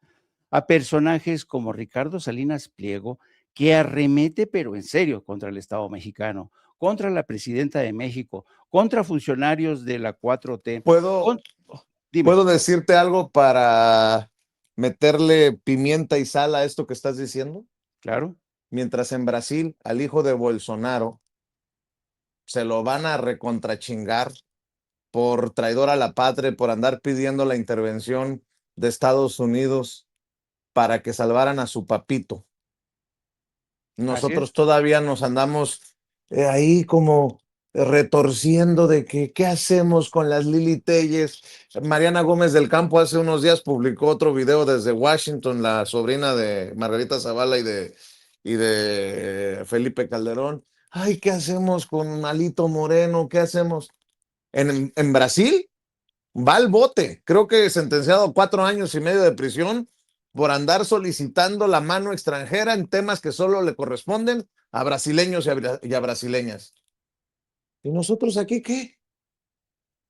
a personajes como Ricardo Salinas Pliego, que arremete, pero en serio, contra el Estado mexicano, contra la presidenta de México, contra funcionarios de la 4T. ¿Puedo, Dime. ¿Puedo decirte algo para meterle pimienta y sal a esto que estás diciendo? Claro. Mientras en Brasil al hijo de Bolsonaro se lo van a recontrachingar por traidor a la patria, por andar pidiendo la intervención de Estados Unidos para que salvaran a su papito. Nosotros todavía nos andamos ahí como retorciendo de que qué hacemos con las Lili Telles. Mariana Gómez del Campo hace unos días publicó otro video desde Washington, la sobrina de Margarita Zavala y de Felipe Calderón. Ay, ¿qué hacemos con Alito Moreno? ¿Qué hacemos? En Brasil va al bote, creo que sentenciado a 4 años y medio de prisión por andar solicitando la mano extranjera en temas que solo le corresponden a brasileños y a brasileñas. ¿Y nosotros aquí qué?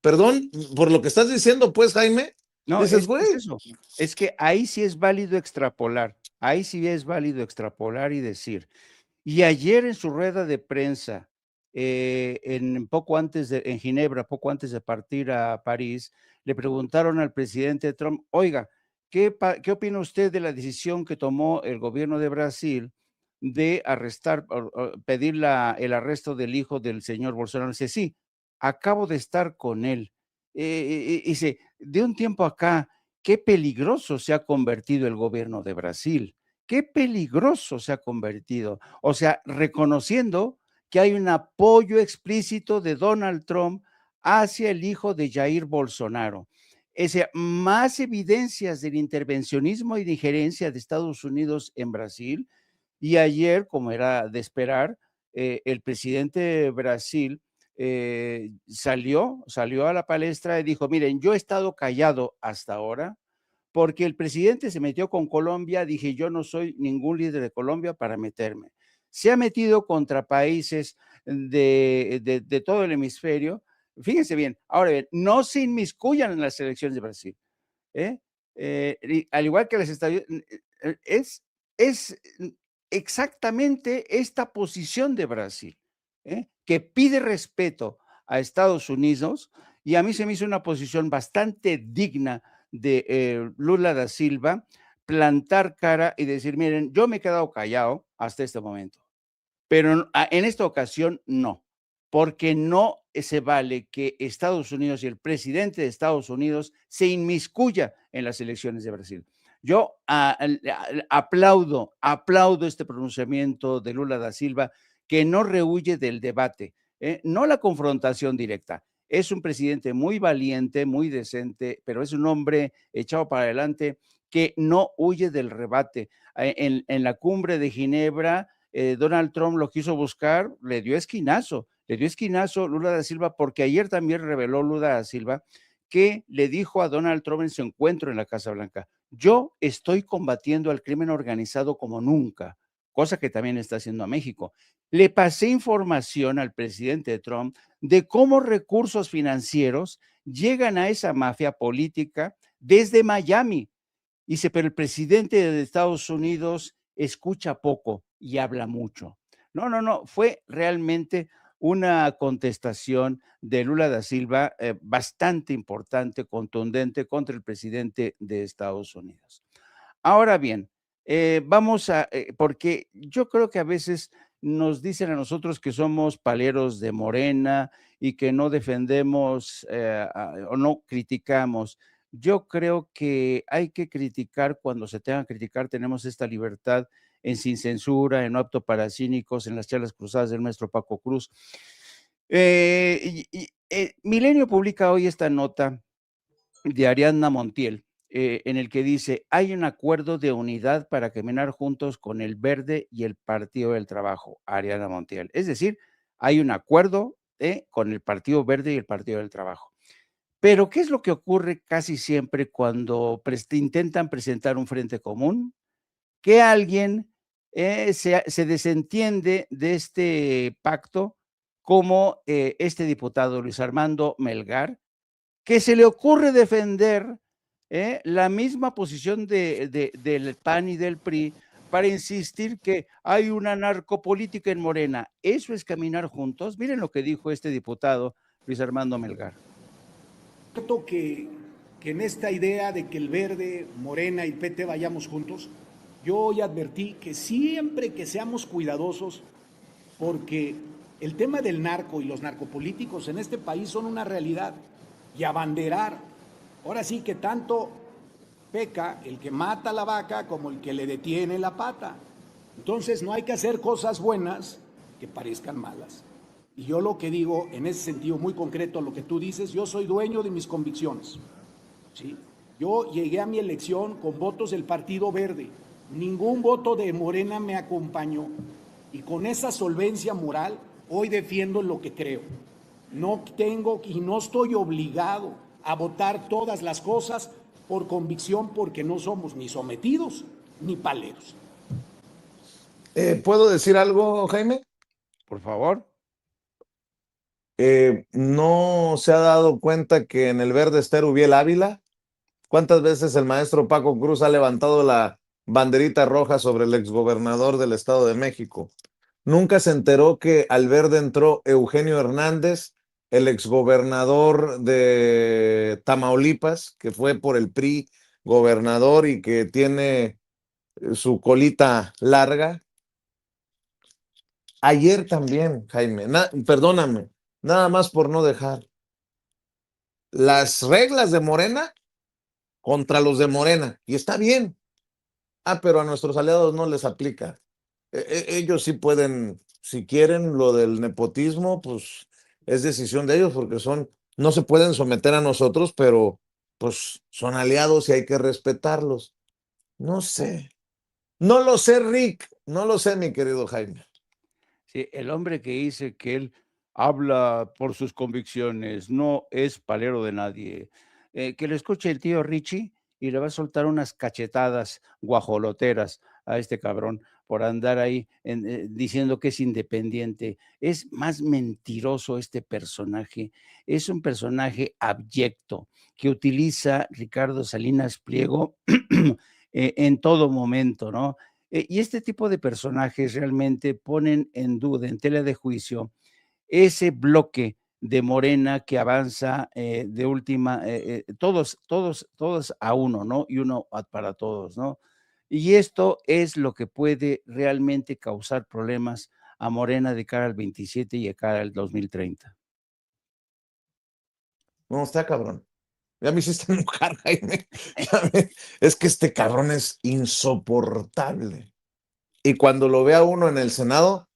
Perdón, por lo que estás diciendo, pues, Jaime. No, Dices, es eso. Es que ahí sí es válido extrapolar. Ahí sí es válido extrapolar y decir. Y ayer en su rueda de prensa, en Ginebra, poco antes de partir a París, le preguntaron al presidente Trump, oiga, ¿qué opina usted de la decisión que tomó el gobierno de Brasil de pedir el arresto del hijo del señor Bolsonaro? Dice, sí, acabo de estar con él. Dice, de un tiempo acá, qué peligroso se ha convertido el gobierno de Brasil. Qué peligroso se ha convertido. O sea, reconociendo que hay un apoyo explícito de Donald Trump hacia el hijo de Jair Bolsonaro. Es decir, más evidencias del intervencionismo y de injerencia de Estados Unidos en Brasil. Y ayer, como era de esperar, el presidente de Brasil salió a la palestra y dijo, miren, yo he estado callado hasta ahora, porque el presidente se metió con Colombia, dije, yo no soy ningún líder de Colombia para meterme. Se ha metido contra países de todo el hemisferio. Fíjense bien, ahora bien, no se inmiscuyan en las elecciones de Brasil. Al igual que las estadísticas, es exactamente esta posición de Brasil, que pide respeto a Estados Unidos, y a mí se me hizo una posición bastante digna de Lula da Silva, plantar cara y decir, miren, yo me he quedado callado hasta este momento, pero en esta ocasión no, porque no se vale que Estados Unidos y el presidente de Estados Unidos se inmiscuya en las elecciones de Brasil. Yo aplaudo este pronunciamiento de Lula da Silva, que no rehúye del debate, no la confrontación directa. Es un presidente muy valiente, muy decente, pero es un hombre echado para adelante que no huye del rebate. En la cumbre de Ginebra, Donald Trump lo quiso buscar, le dio esquinazo Lula da Silva, porque ayer también reveló Lula da Silva que le dijo a Donald Trump en su encuentro en la Casa Blanca, yo estoy combatiendo al crimen organizado como nunca, cosa que también está haciendo a México. Le pasé información al presidente Trump de cómo recursos financieros llegan a esa mafia política desde Miami. Dice, pero el presidente de Estados Unidos escucha poco y habla mucho. No, fue realmente una contestación de Lula da Silva bastante importante, contundente contra el presidente de Estados Unidos. Ahora bien, porque yo creo que a veces nos dicen a nosotros que somos paleros de Morena y que no defendemos o no criticamos. Yo creo que hay que criticar cuando se tenga que criticar, tenemos esta libertad en Sin Censura, en No Apto para Cínicos, en las charlas cruzadas del maestro Paco Cruz. Milenio publica hoy esta nota de Ariadna Montiel, en el que dice, hay un acuerdo de unidad para caminar juntos con el Verde y el Partido del Trabajo, Ariadna Montiel. Es decir, hay un acuerdo con el Partido Verde y el Partido del Trabajo. Pero, ¿qué es lo que ocurre casi siempre cuando intentan presentar un frente común? Que alguien se desentiende de este pacto, como este diputado Luis Armando Melgar, que se le ocurre defender la misma posición del PAN y del PRI para insistir que hay una narcopolítica en Morena. ¿Eso es caminar juntos? Miren lo que dijo este diputado Luis Armando Melgar. Que en esta idea de que el Verde, Morena y PT vayamos juntos, yo hoy advertí que siempre que seamos cuidadosos, porque el tema del narco y los narcopolíticos en este país son una realidad, y abanderar, ahora sí que tanto peca el que mata la vaca como el que le detiene la pata. Entonces no hay que hacer cosas buenas que parezcan malas. Y yo lo que digo, en ese sentido muy concreto, lo que tú dices, yo soy dueño de mis convicciones. ¿Sí? Yo llegué a mi elección con votos del Partido Verde. Ningún voto de Morena me acompañó. Y con esa solvencia moral, hoy defiendo lo que creo. No tengo y no estoy obligado a votar todas las cosas por convicción, porque no somos ni sometidos ni paleros. ¿Puedo decir algo, Jaime? Por favor. ¿No se ha dado cuenta que en el Verde está Erubiel Ávila? ¿Cuántas veces el maestro Paco Cruz ha levantado la banderita roja sobre el exgobernador del Estado de México? Nunca se enteró que al Verde entró Eugenio Hernández, el exgobernador de Tamaulipas, que fue por el PRI gobernador y que tiene su colita larga. Ayer también, Jaime, perdóname, nada más por no dejar. Las reglas de Morena contra los de Morena, y está bien. Pero a nuestros aliados no les aplica. Ellos sí pueden, si quieren, lo del nepotismo, pues es decisión de ellos, porque no se pueden someter a nosotros, pero pues son aliados y hay que respetarlos. No sé. No lo sé, Rick. No lo sé, mi querido Jaime. Sí, el hombre que dice que él habla por sus convicciones, no es palero de nadie. Que le escuche el tío Richie y le va a soltar unas cachetadas guajoloteras a este cabrón por andar ahí diciendo que es independiente. Es más mentiroso este personaje. Es un personaje abyecto que utiliza Ricardo Salinas Pliego en todo momento, ¿no? Y este tipo de personajes realmente ponen en duda, en tela de juicio, ese bloque de Morena que avanza de última, todos a uno, ¿no? Y uno para todos, ¿no? Y esto es lo que puede realmente causar problemas a Morena de cara al 27 y de cara al 2030. No, está cabrón. Ya me hiciste enojar, Jaime. Es que este cabrón es insoportable. Y cuando lo vea uno en el Senado,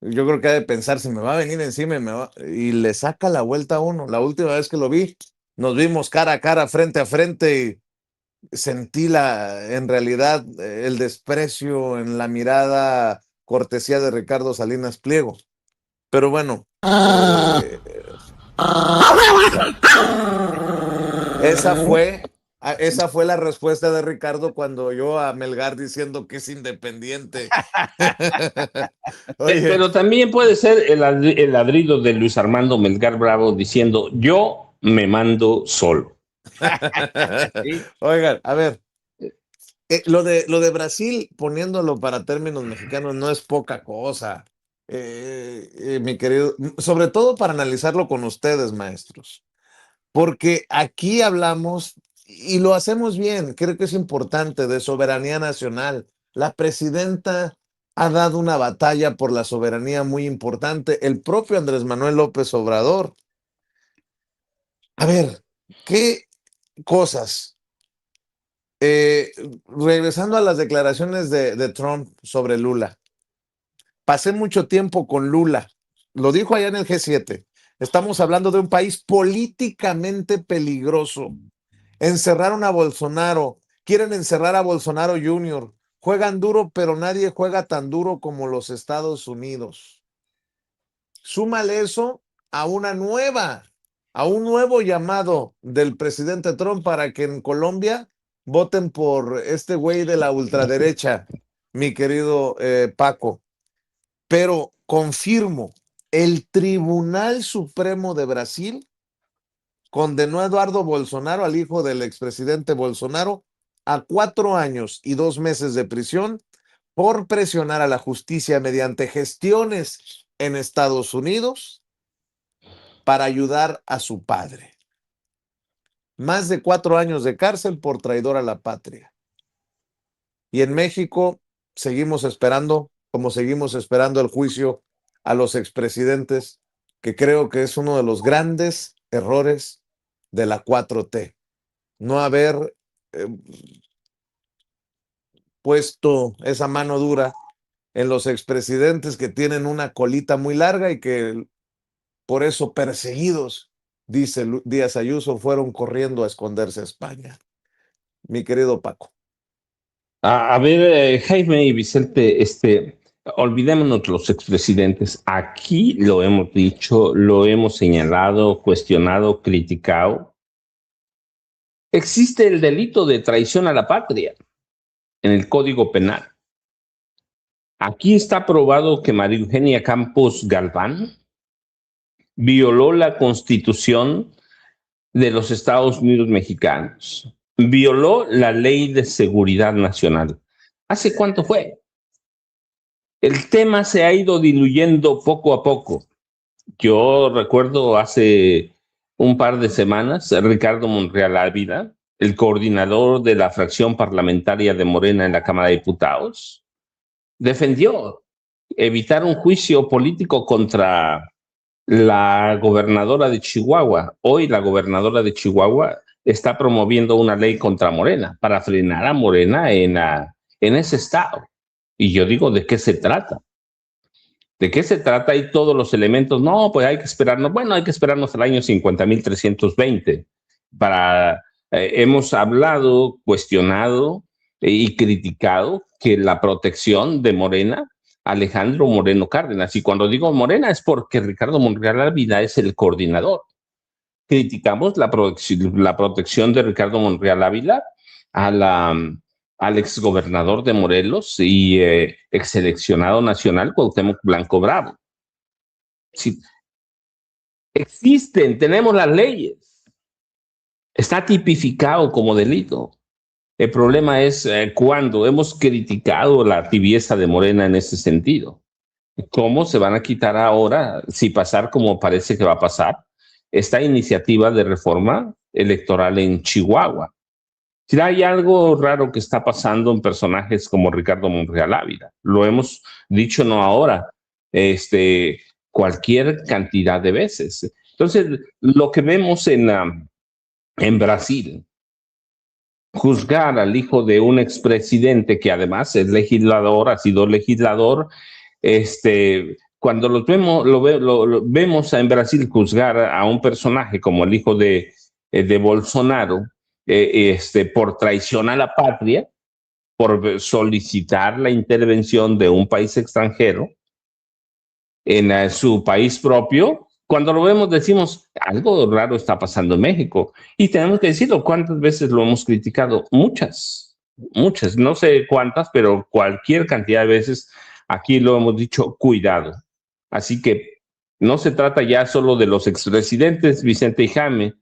yo creo que ha de pensar, si me va a venir encima y le saca la vuelta a uno. La última vez que lo vi, nos vimos cara a cara, frente a frente, y sentí en realidad el desprecio en la mirada, cortesía de Ricardo Salinas Pliego. Pero bueno, esa fue la respuesta de Ricardo cuando oyó a Melgar diciendo que es independiente. Oye. Pero también puede ser el ladrido de Luis Armando Melgar Bravo diciendo: yo me mando solo. ¿Sí? Oigan, a ver, lo de Brasil, poniéndolo para términos mexicanos, no es poca cosa, mi querido, sobre todo para analizarlo con ustedes, maestros, porque aquí hablamos y lo hacemos bien, creo que es importante, de soberanía nacional. La presidenta ha dado una batalla por la soberanía muy importante, el propio Andrés Manuel López Obrador. A ver, ¿qué cosas? Regresando a las declaraciones de Trump sobre Lula, pasé mucho tiempo con Lula, lo dijo allá en el G7, estamos hablando de un país políticamente peligroso. Encerraron a Bolsonaro, quieren encerrar a Bolsonaro Jr., juegan duro, pero nadie juega tan duro como los Estados Unidos. Súmale eso a un nuevo llamado del presidente Trump para que en Colombia voten por este güey de la ultraderecha, mi querido Paco. Pero confirmo, el Tribunal Supremo de Brasil condenó a Eduardo Bolsonaro, al hijo del expresidente Bolsonaro, a 4 años y 2 meses de prisión por presionar a la justicia mediante gestiones en Estados Unidos para ayudar a su padre. Más de 4 años de cárcel por traidor a la patria. Y en México seguimos esperando, como seguimos esperando el juicio a los expresidentes, que creo que es uno de los grandes errores de la 4T. No haber puesto esa mano dura en los expresidentes que tienen una colita muy larga y que por eso perseguidos, dice Díaz Ayuso, fueron corriendo a esconderse a España. Mi querido Paco. A ver, Jaime y Vicente, olvidémonos los expresidentes. Aquí lo hemos dicho, lo hemos señalado, cuestionado, criticado. Existe el delito de traición a la patria en el Código Penal. Aquí está probado que María Eugenia Campos Galván violó la Constitución de los Estados Unidos mexicanos, violó la Ley de Seguridad Nacional. ¿Hace cuánto fue? El tema se ha ido diluyendo poco a poco. Yo recuerdo hace un par de semanas, Ricardo Monreal Ávila, el coordinador de la fracción parlamentaria de Morena en la Cámara de Diputados, defendió evitar un juicio político contra la gobernadora de Chihuahua. Hoy la gobernadora de Chihuahua está promoviendo una ley contra Morena para frenar a Morena en ese estado. Y yo digo, ¿de qué se trata? ¿De qué se trata? Hay todos los elementos. No, pues hay que esperarnos. Bueno, hay que esperarnos al año 50.320 para... hemos hablado, cuestionado y criticado que la protección de Morena, Alejandro Moreno Cárdenas, y cuando digo Morena es porque Ricardo Monreal Ávila es el coordinador. Criticamos la protección de Ricardo Monreal Ávila al exgobernador de Morelos y exseleccionado nacional Cuauhtémoc Blanco Bravo. Sí. Existen, tenemos las leyes. Está tipificado como delito. El problema es cuando hemos criticado la tibieza de Morena en ese sentido. ¿Cómo se van a quitar ahora, si pasar como parece que va a pasar, esta iniciativa de reforma electoral en Chihuahua? Si hay algo raro que está pasando en personajes como Ricardo Monreal Ávila. Lo hemos dicho no ahora, cualquier cantidad de veces. Entonces, lo que vemos en Brasil, juzgar al hijo de un expresidente que además es legislador, ha sido legislador, cuando lo vemos en Brasil juzgar a un personaje como el hijo de Bolsonaro, por traición a la patria, por solicitar la intervención de un país extranjero en su país propio. Cuando lo vemos decimos, algo raro está pasando en México. Y tenemos que decirlo, ¿cuántas veces lo hemos criticado? Muchas, no sé cuántas, pero cualquier cantidad de veces aquí lo hemos dicho, cuidado. Así que no se trata ya solo de los expresidentes, Vicente y Jaime,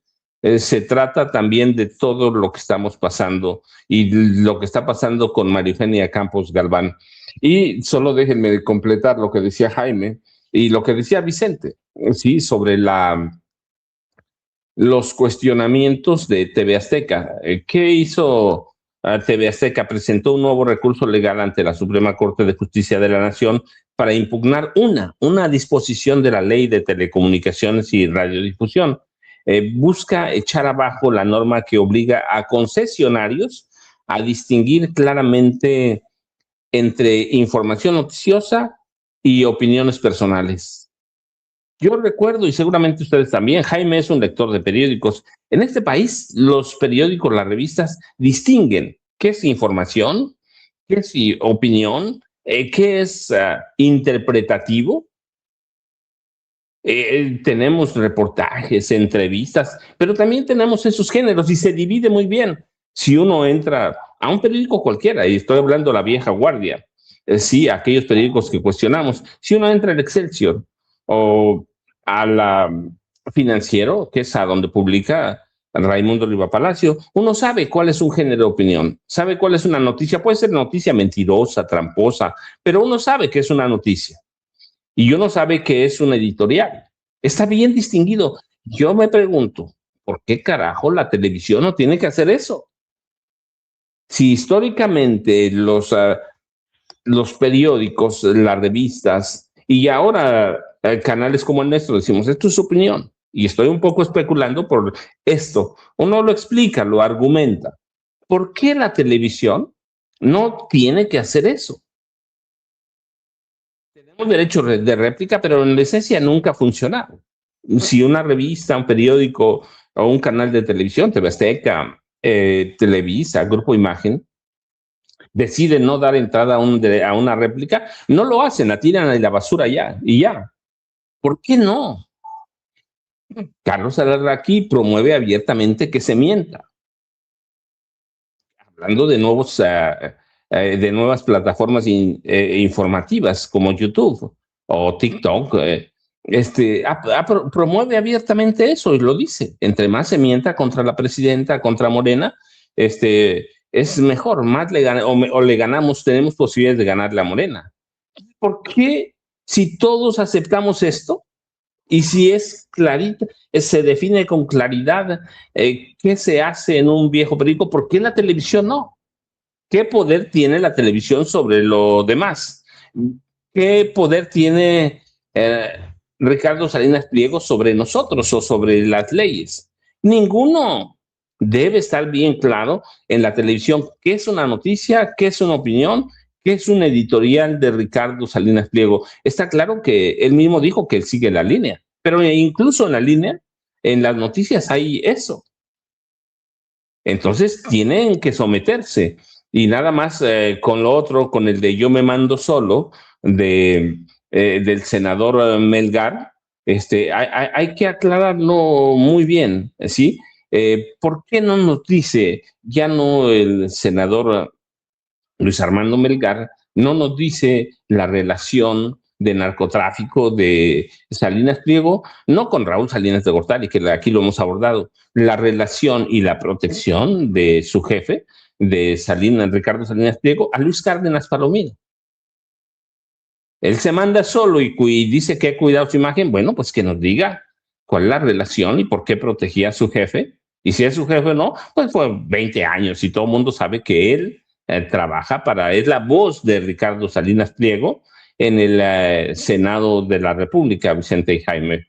se trata también de todo lo que estamos pasando y lo que está pasando con María Eugenia Campos Galván. Y solo déjenme completar lo que decía Jaime y lo que decía Vicente, sí, sobre los cuestionamientos de TV Azteca. ¿Qué hizo TV Azteca? Presentó un nuevo recurso legal ante la Suprema Corte de Justicia de la Nación para impugnar una disposición de la Ley de Telecomunicaciones y Radiodifusión. Busca echar abajo la norma que obliga a concesionarios a distinguir claramente entre información noticiosa y opiniones personales. Yo recuerdo, y seguramente ustedes también, Jaime es un lector de periódicos. En este país, los periódicos, las revistas, distinguen qué es información, qué es opinión, qué es interpretativo. Tenemos reportajes, entrevistas, pero también tenemos esos géneros y se divide muy bien. Si uno entra a un periódico cualquiera, y estoy hablando de la vieja guardia, sí, aquellos periódicos que cuestionamos, si uno entra al Excelsior o a la Financiero, que es a donde publica Raimundo Riva Palacio, uno sabe cuál es un género de opinión, sabe cuál es una noticia, puede ser noticia mentirosa, tramposa, pero uno sabe que es una noticia y uno sabe que es un editorial. Está bien distinguido. Yo me pregunto, ¿por qué carajo la televisión no tiene que hacer eso? Si históricamente los periódicos, las revistas y ahora canales como el nuestro decimos, esto es su opinión. Y estoy un poco especulando por esto. Uno lo explica, lo argumenta. ¿Por qué la televisión no tiene que hacer eso? Tenemos derecho de réplica, pero en la esencia nunca ha funcionado. Si una revista, un periódico o un canal de televisión, TV Azteca, Televisa, Grupo Imagen, decide no dar entrada a una réplica, no lo hacen, la tiran a la basura ya y ya. ¿Por qué no? Carlos Alarraqui promueve abiertamente que se mienta. Hablando de de nuevas plataformas informativas como YouTube o TikTok, promueve abiertamente eso y lo dice. Entre más se mienta contra la presidenta, contra Morena, es mejor, más le ganamos, tenemos posibilidades de ganar la Morena. ¿Por qué si todos aceptamos esto? Y si es clarita, se define con claridad qué se hace en un viejo periódico, ¿por qué la televisión no? ¿Qué poder tiene la televisión sobre lo demás? ¿Qué poder tiene Ricardo Salinas Pliego sobre nosotros o sobre las leyes? Ninguno. Debe estar bien claro en la televisión qué es una noticia, qué es una opinión, qué es un editorial de Ricardo Salinas Pliego. Está claro que él mismo dijo que él sigue la línea, pero incluso en la línea, en las noticias hay eso. Entonces tienen que someterse y nada más con lo otro, con el de yo me mando solo del senador Melgar, hay que aclararlo muy bien, ¿sí? ¿Por qué no nos dice, ya no el senador Luis Armando Melgar, no nos dice la relación de narcotráfico de Salinas Pliego, no con Raúl Salinas de Gortari, que aquí lo hemos abordado, la relación y la protección de su jefe, de Ricardo Salinas Pliego, a Luis Cárdenas Palomino? Él se manda solo y dice que ha cuidado su imagen. Bueno, pues que nos diga cuál es la relación y por qué protegía a su jefe. Y si es su jefe o no, pues fue 20 años y todo el mundo sabe que él trabaja es la voz de Ricardo Salinas Pliego en el Senado de la República, Vicente y Jaime.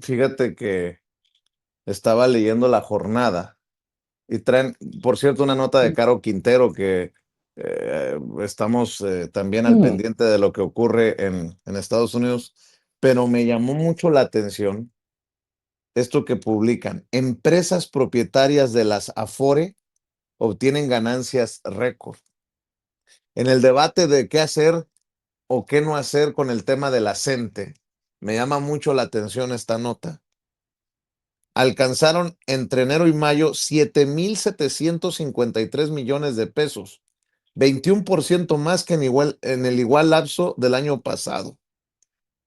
Fíjate que estaba leyendo La Jornada y traen, por cierto, una nota de Caro Quintero que estamos también al pendiente de lo que ocurre en Estados Unidos, pero me llamó mucho la atención esto que publican. Empresas propietarias de las Afore obtienen ganancias récord. En el debate de qué hacer o qué no hacer con el tema de la CENTE, me llama mucho la atención esta nota. Alcanzaron entre enero y mayo 7,753 millones de pesos, 21% más que en el igual lapso del año pasado.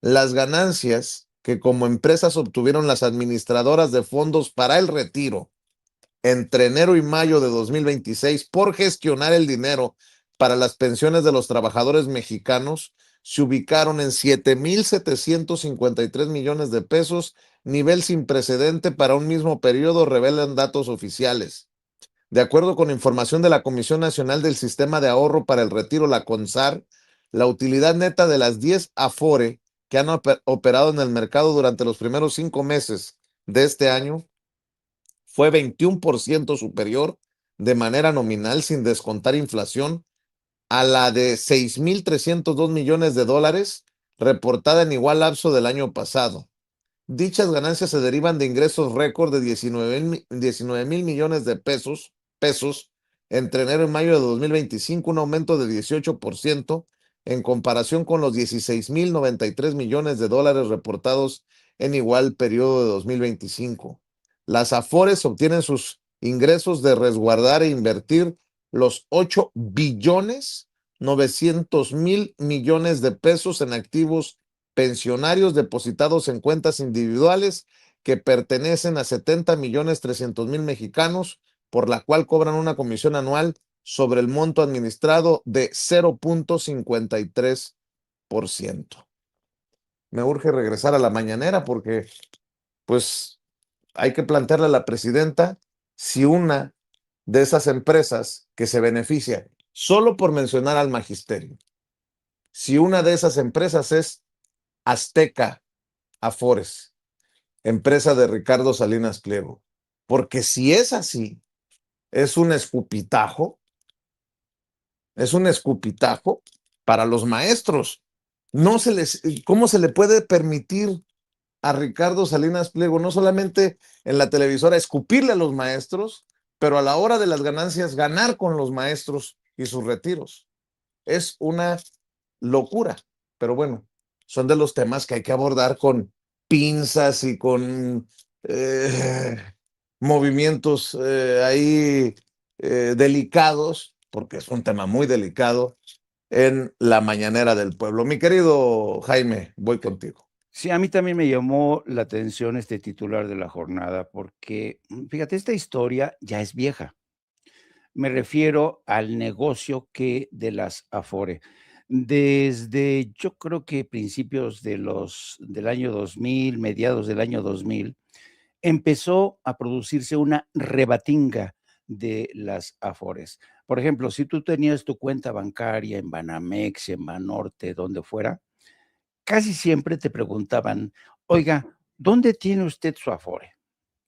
Las ganancias que como empresas obtuvieron las administradoras de fondos para el retiro entre enero y mayo de 2026 por gestionar el dinero para las pensiones de los trabajadores mexicanos se ubicaron en 7,753 millones de pesos, nivel sin precedente para un mismo periodo, revelan datos oficiales. De acuerdo con información de la Comisión Nacional del Sistema de Ahorro para el Retiro, la CONSAR, la utilidad neta de las 10 Afore que han operado en el mercado durante los primeros 5 meses de este año fue 21% superior de manera nominal sin descontar inflación a la de 6,302 millones de dólares reportada en igual lapso del año pasado. Dichas ganancias se derivan de ingresos récord de 19,000 millones de pesos entre enero y mayo de 2025, un aumento de 18% en comparación con los 16,093 millones de dólares reportados en igual periodo de 2025. Las Afores obtienen sus ingresos de resguardar e invertir los 8,900,000 millones de pesos en activos pensionarios depositados en cuentas individuales que pertenecen a 70.300.000 mexicanos, por la cual cobran una comisión anual sobre el monto administrado de 0.53%. Me urge regresar a la mañanera porque, pues, hay que plantearle a la presidenta si una de esas empresas que se beneficia, solo por mencionar al magisterio, si una de esas empresas es Azteca Afores, empresa de Ricardo Salinas Pliego. Porque si es así, es un escupitajo para los maestros. No se les, ¿cómo se le puede permitir a Ricardo Salinas Pliego no solamente en la televisora escupirle a los maestros, pero a la hora de las ganancias ganar con los maestros y sus retiros? Es una locura, pero bueno, son de los temas que hay que abordar con pinzas y con movimientos ahí delicados, porque es un tema muy delicado en la mañanera del pueblo. Mi querido Jaime, voy contigo. Sí, a mí también me llamó la atención este titular de la jornada, porque, fíjate, esta historia ya es vieja. Me refiero al negocio que de las Afore. Desde yo creo que principios del año 2000, mediados del año 2000, empezó a producirse una rebatinga de las Afores. Por ejemplo, si tú tenías tu cuenta bancaria en Banamex, en Banorte, donde fuera, casi siempre te preguntaban: "Oiga, ¿dónde tiene usted su Afore?".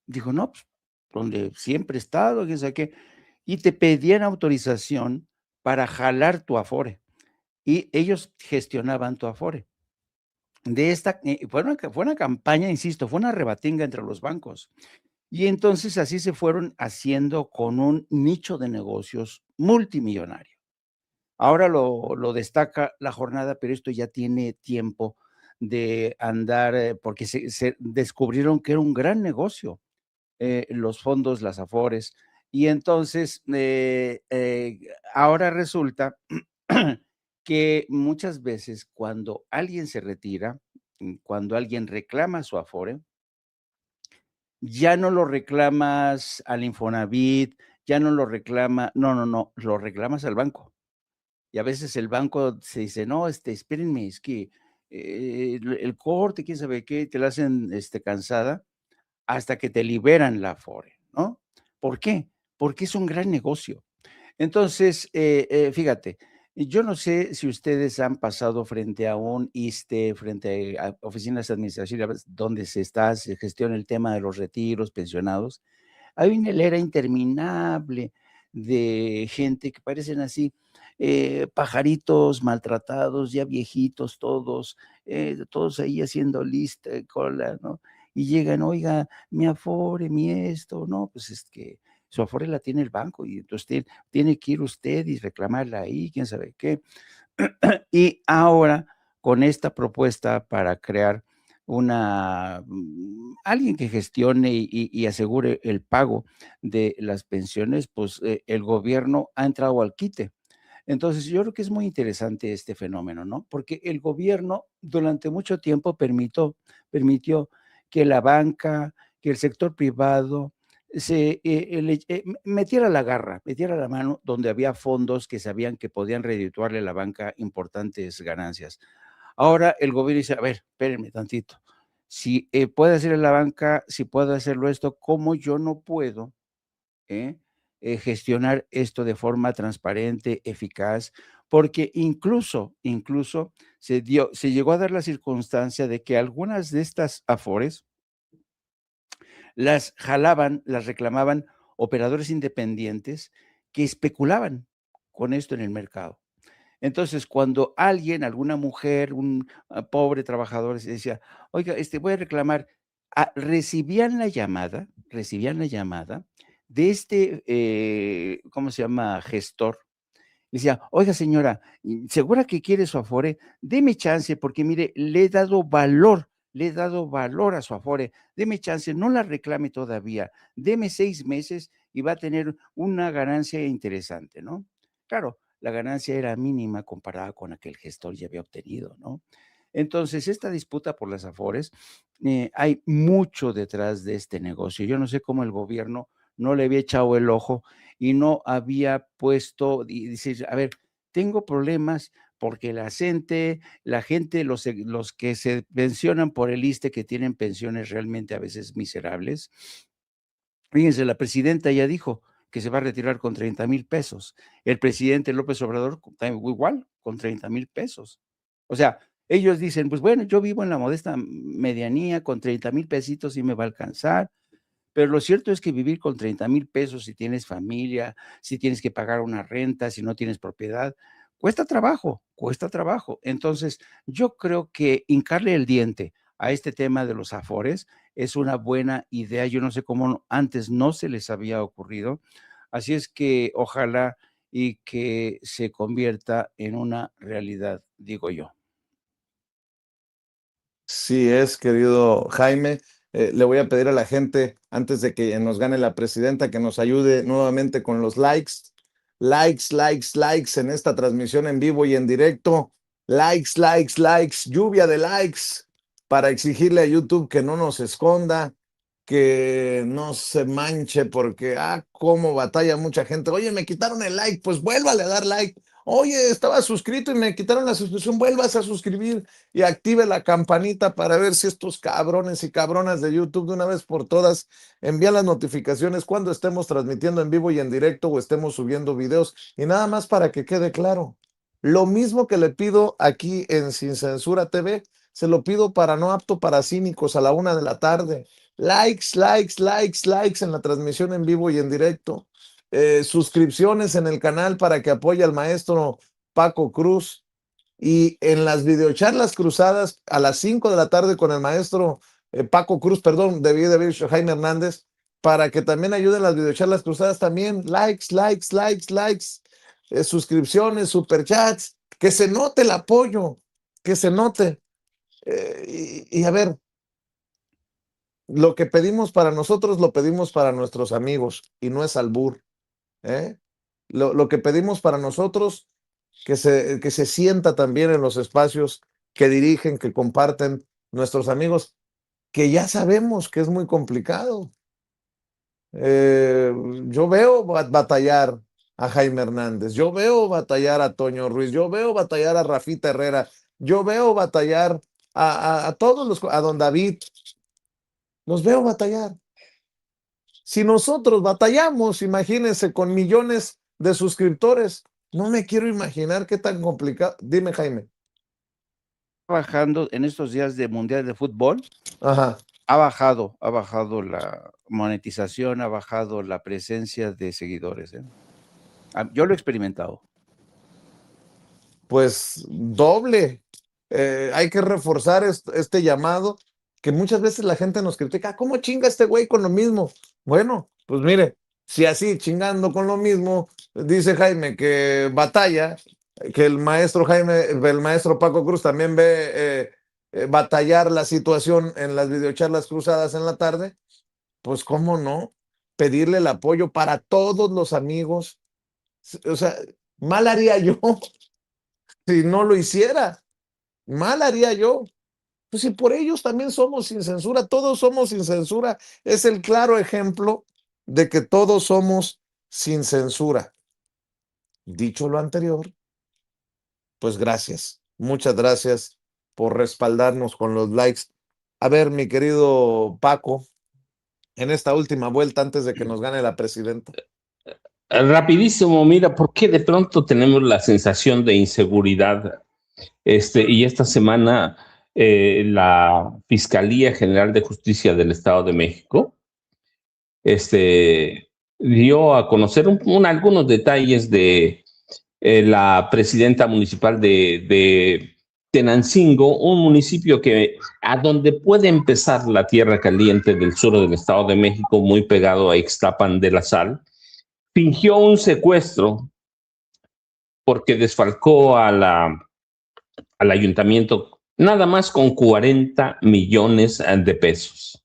Dijo: "No, pues, donde siempre he estado, quién sabe qué", y te pedían autorización para jalar tu Afore, y ellos gestionaban tu Afore. De esta fue una campaña, insisto, fue una rebatinga entre los bancos. Y entonces así se fueron haciendo con un nicho de negocios multimillonario. Ahora lo destaca la jornada, pero esto ya tiene tiempo de andar, porque se descubrieron que era un gran negocio, los fondos, las Afores. Y entonces, ahora resulta que muchas veces cuando alguien se retira, cuando alguien reclama su Afore, ya no lo reclamas al Infonavit, ya no lo no, lo reclamas al banco. Y a veces el banco se dice: "No, espérenme, es que, el corte, quién sabe qué", te la hacen, cansada hasta que te liberan la Afore, ¿no? ¿Por qué? Porque es un gran negocio. Entonces, fíjate, yo no sé si ustedes han pasado frente a un ISSSTE, frente a oficinas administrativas donde se gestiona el tema de los retiros, pensionados. Hay una hilera interminable de gente que parecen así, pajaritos maltratados, ya viejitos todos ahí haciendo lista, cola, ¿no? Y llegan: "Oiga, mi Afore, mi esto", no, pues es que su Afore la tiene el banco y entonces tiene que ir usted y reclamarla ahí, quién sabe qué. Y ahora, con esta propuesta para crear alguien que gestione y asegure el pago de las pensiones, pues, el gobierno ha entrado al quite. Entonces, yo creo que es muy interesante este fenómeno, ¿no? Porque el gobierno durante mucho tiempo permitió que la banca, que el sector privado metiera la garra, metiera la mano donde había fondos que sabían que podían redituarle a la banca importantes ganancias. Ahora el gobierno dice: "A ver, espérenme tantito. Si, puede hacerlo la banca, si puede hacerlo esto, ¿cómo yo no puedo, eh, gestionar esto de forma transparente, eficaz?". Porque incluso se llegó a dar la circunstancia de que algunas de estas Afores las jalaban, las reclamaban operadores independientes que especulaban con esto en el mercado. Entonces, cuando alguna mujer, un pobre trabajador, se decía: "Oiga, voy a reclamar", recibían la llamada de ¿cómo se llama?, gestor. Decía: "Oiga, señora, ¿segura que quiere su Afore? Deme chance, porque mire, le he dado valor a su Afore. Deme chance, no la reclame todavía. Deme 6 meses y va a tener una ganancia interesante", ¿no? Claro, la ganancia era mínima comparada con la que el gestor ya había obtenido, ¿no? Entonces, esta disputa por las Afores, hay mucho detrás de este negocio. Yo no sé cómo el gobierno no le había echado el ojo y no había puesto, y dice, a ver, tengo problemas porque la gente, los que se pensionan por el ISSSTE, que tienen pensiones realmente a veces miserables. Fíjense, la presidenta ya dijo que se va a retirar con 30,000 pesos. El presidente López Obrador igual, con 30,000 pesos. O sea, ellos dicen, pues bueno, yo vivo en la modesta medianía, con 30,000 pesitos y me va a alcanzar. Pero lo cierto es que vivir con 30,000 pesos, si tienes familia, si tienes que pagar una renta, si no tienes propiedad, cuesta trabajo, cuesta trabajo. Entonces, yo creo que hincarle el diente a este tema de los Afores es una buena idea. Yo no sé cómo antes no se les había ocurrido. Así es que ojalá y que se convierta en una realidad, digo yo. Sí es, querido Jaime. Le voy a pedir a la gente, antes de que nos gane la presidenta, que nos ayude nuevamente con los likes. Likes en esta transmisión en vivo y en directo. Likes, lluvia de likes para exigirle a YouTube que no nos esconda, que no se manche, porque, cómo batalla mucha gente. Oye, me quitaron el like, pues vuélvale a dar like. Oye, estaba suscrito y me quitaron la suscripción, vuelvas a suscribir y active la campanita para ver si estos cabrones y cabronas de YouTube de una vez por todas envían las notificaciones cuando estemos transmitiendo en vivo y en directo o estemos subiendo videos. Y nada más para que quede claro, lo mismo que le pido aquí en Sin Censura TV, se lo pido para No Apto para Cínicos a la 1 de la tarde. Likes en la transmisión en vivo y en directo. Suscripciones en el canal para que apoye al maestro Paco Cruz, y en las videocharlas cruzadas a las 5 de la tarde con el maestro Paco Cruz, perdón, debí de haber dicho Jaime Hernández, para que también ayuden las videocharlas cruzadas también. Likes, suscripciones, superchats, que se note el apoyo, que se note. Y a ver, lo que pedimos para nosotros lo pedimos para nuestros amigos y no es albur. Lo que pedimos para nosotros, que se sienta también en los espacios que dirigen, que comparten nuestros amigos, que ya sabemos que es muy complicado. Yo veo batallar a Jaime Hernández, yo veo batallar a Toño Ruiz, yo veo batallar a Rafita Herrera, yo veo batallar a todos a don David, los veo batallar. Si nosotros batallamos, imagínense, con millones de suscriptores, no me quiero imaginar qué tan complicado. Dime, Jaime. Bajando en estos días de Mundial de Fútbol, Ajá. ha bajado la monetización, ha bajado la presencia de seguidores. Yo lo he experimentado. Pues doble. Hay que reforzar este llamado, que muchas veces la gente nos critica. ¿Cómo chinga este güey con lo mismo? Bueno, pues mire, si así chingando con lo mismo, dice Jaime que batalla, que el maestro Paco Cruz también ve batallar la situación en las videocharlas cruzadas en la tarde, pues cómo no, pedirle el apoyo para todos los amigos. O sea, mal haría yo si no lo hiciera, mal haría yo. Pues si por ellos también somos sin censura, todos somos sin censura, es el claro ejemplo de que todos somos sin censura. Dicho lo anterior, pues gracias, muchas gracias por respaldarnos con los likes. A ver, mi querido Paco, en esta última vuelta antes de que nos gane la presidenta. Rapidísimo, mira, ¿por qué de pronto tenemos la sensación de inseguridad? Y esta semana la Fiscalía General de Justicia del Estado de México dio a conocer algunos detalles de la presidenta municipal de Tenancingo, un municipio a donde puede empezar la tierra caliente del sur del Estado de México, muy pegado a Ixtapan de la Sal. Fingió un secuestro porque desfalcó al ayuntamiento nada más con 40 millones de pesos.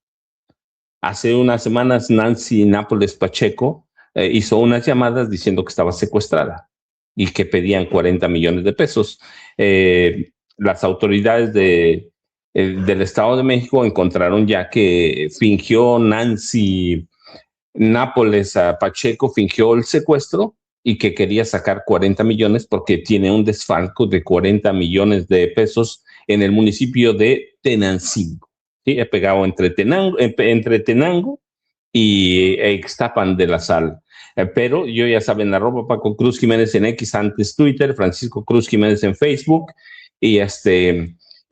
Hace unas semanas Nancy Nápoles Pacheco hizo unas llamadas diciendo que estaba secuestrada y que pedían 40 millones de pesos. las autoridades del Estado de México encontraron ya que fingió Nancy Nápoles a Pacheco, fingió el secuestro y que quería sacar 40 millones porque tiene un desfalco de 40 millones de pesos en el municipio de Tenancingo. ¿Sí? He pegado entre Tenango y Ixtapan de la Sal. Pero yo ya saben, @ Paco Cruz Jiménez en X, antes Twitter, Francisco Cruz Jiménez en Facebook. Y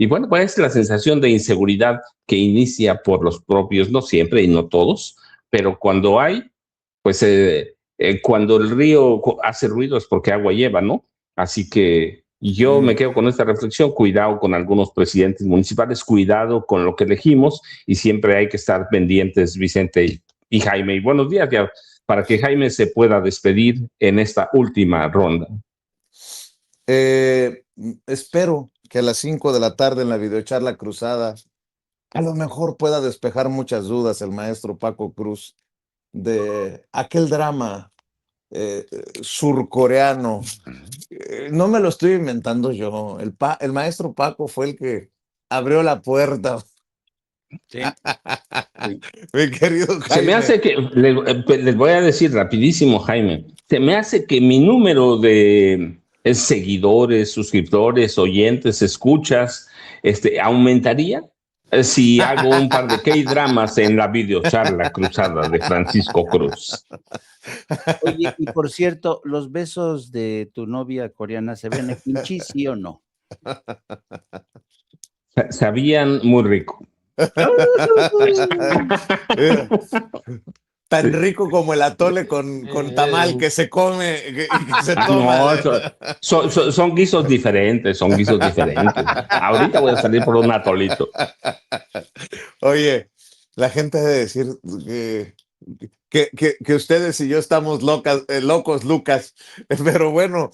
bueno, pues es la sensación de inseguridad que inicia por los propios, no siempre y no todos, pero cuando hay, pues cuando el río hace ruido es porque agua lleva, ¿no? Así que yo me quedo con esta reflexión, cuidado con algunos presidentes municipales, cuidado con lo que elegimos y siempre hay que estar pendientes, Vicente y Jaime. Y buenos días ya, para que Jaime se pueda despedir en esta última ronda. Espero que a las 5 de la tarde en la videocharla cruzada a lo mejor pueda despejar muchas dudas el maestro Paco Cruz de aquel drama surcoreano. No me lo estoy inventando yo. El maestro Paco fue el que abrió la puerta. Sí. Mi querido Jaime. Se me hace que, les voy a decir rapidísimo, Jaime, se me hace que mi número de seguidores, suscriptores, oyentes, escuchas, aumentaría si hago un par de K-dramas en la videocharla cruzada de Francisco Cruz. Oye, y por cierto, ¿los besos de tu novia coreana se ven en kimchi, sí o no? Sabían muy rico. Tan rico como el atole con tamal que se come y que se toma. No, son guisos diferentes, son guisos diferentes. Ahorita voy a salir por un atolito. Oye, la gente debe decir que ustedes y yo estamos locos, Lucas, pero bueno,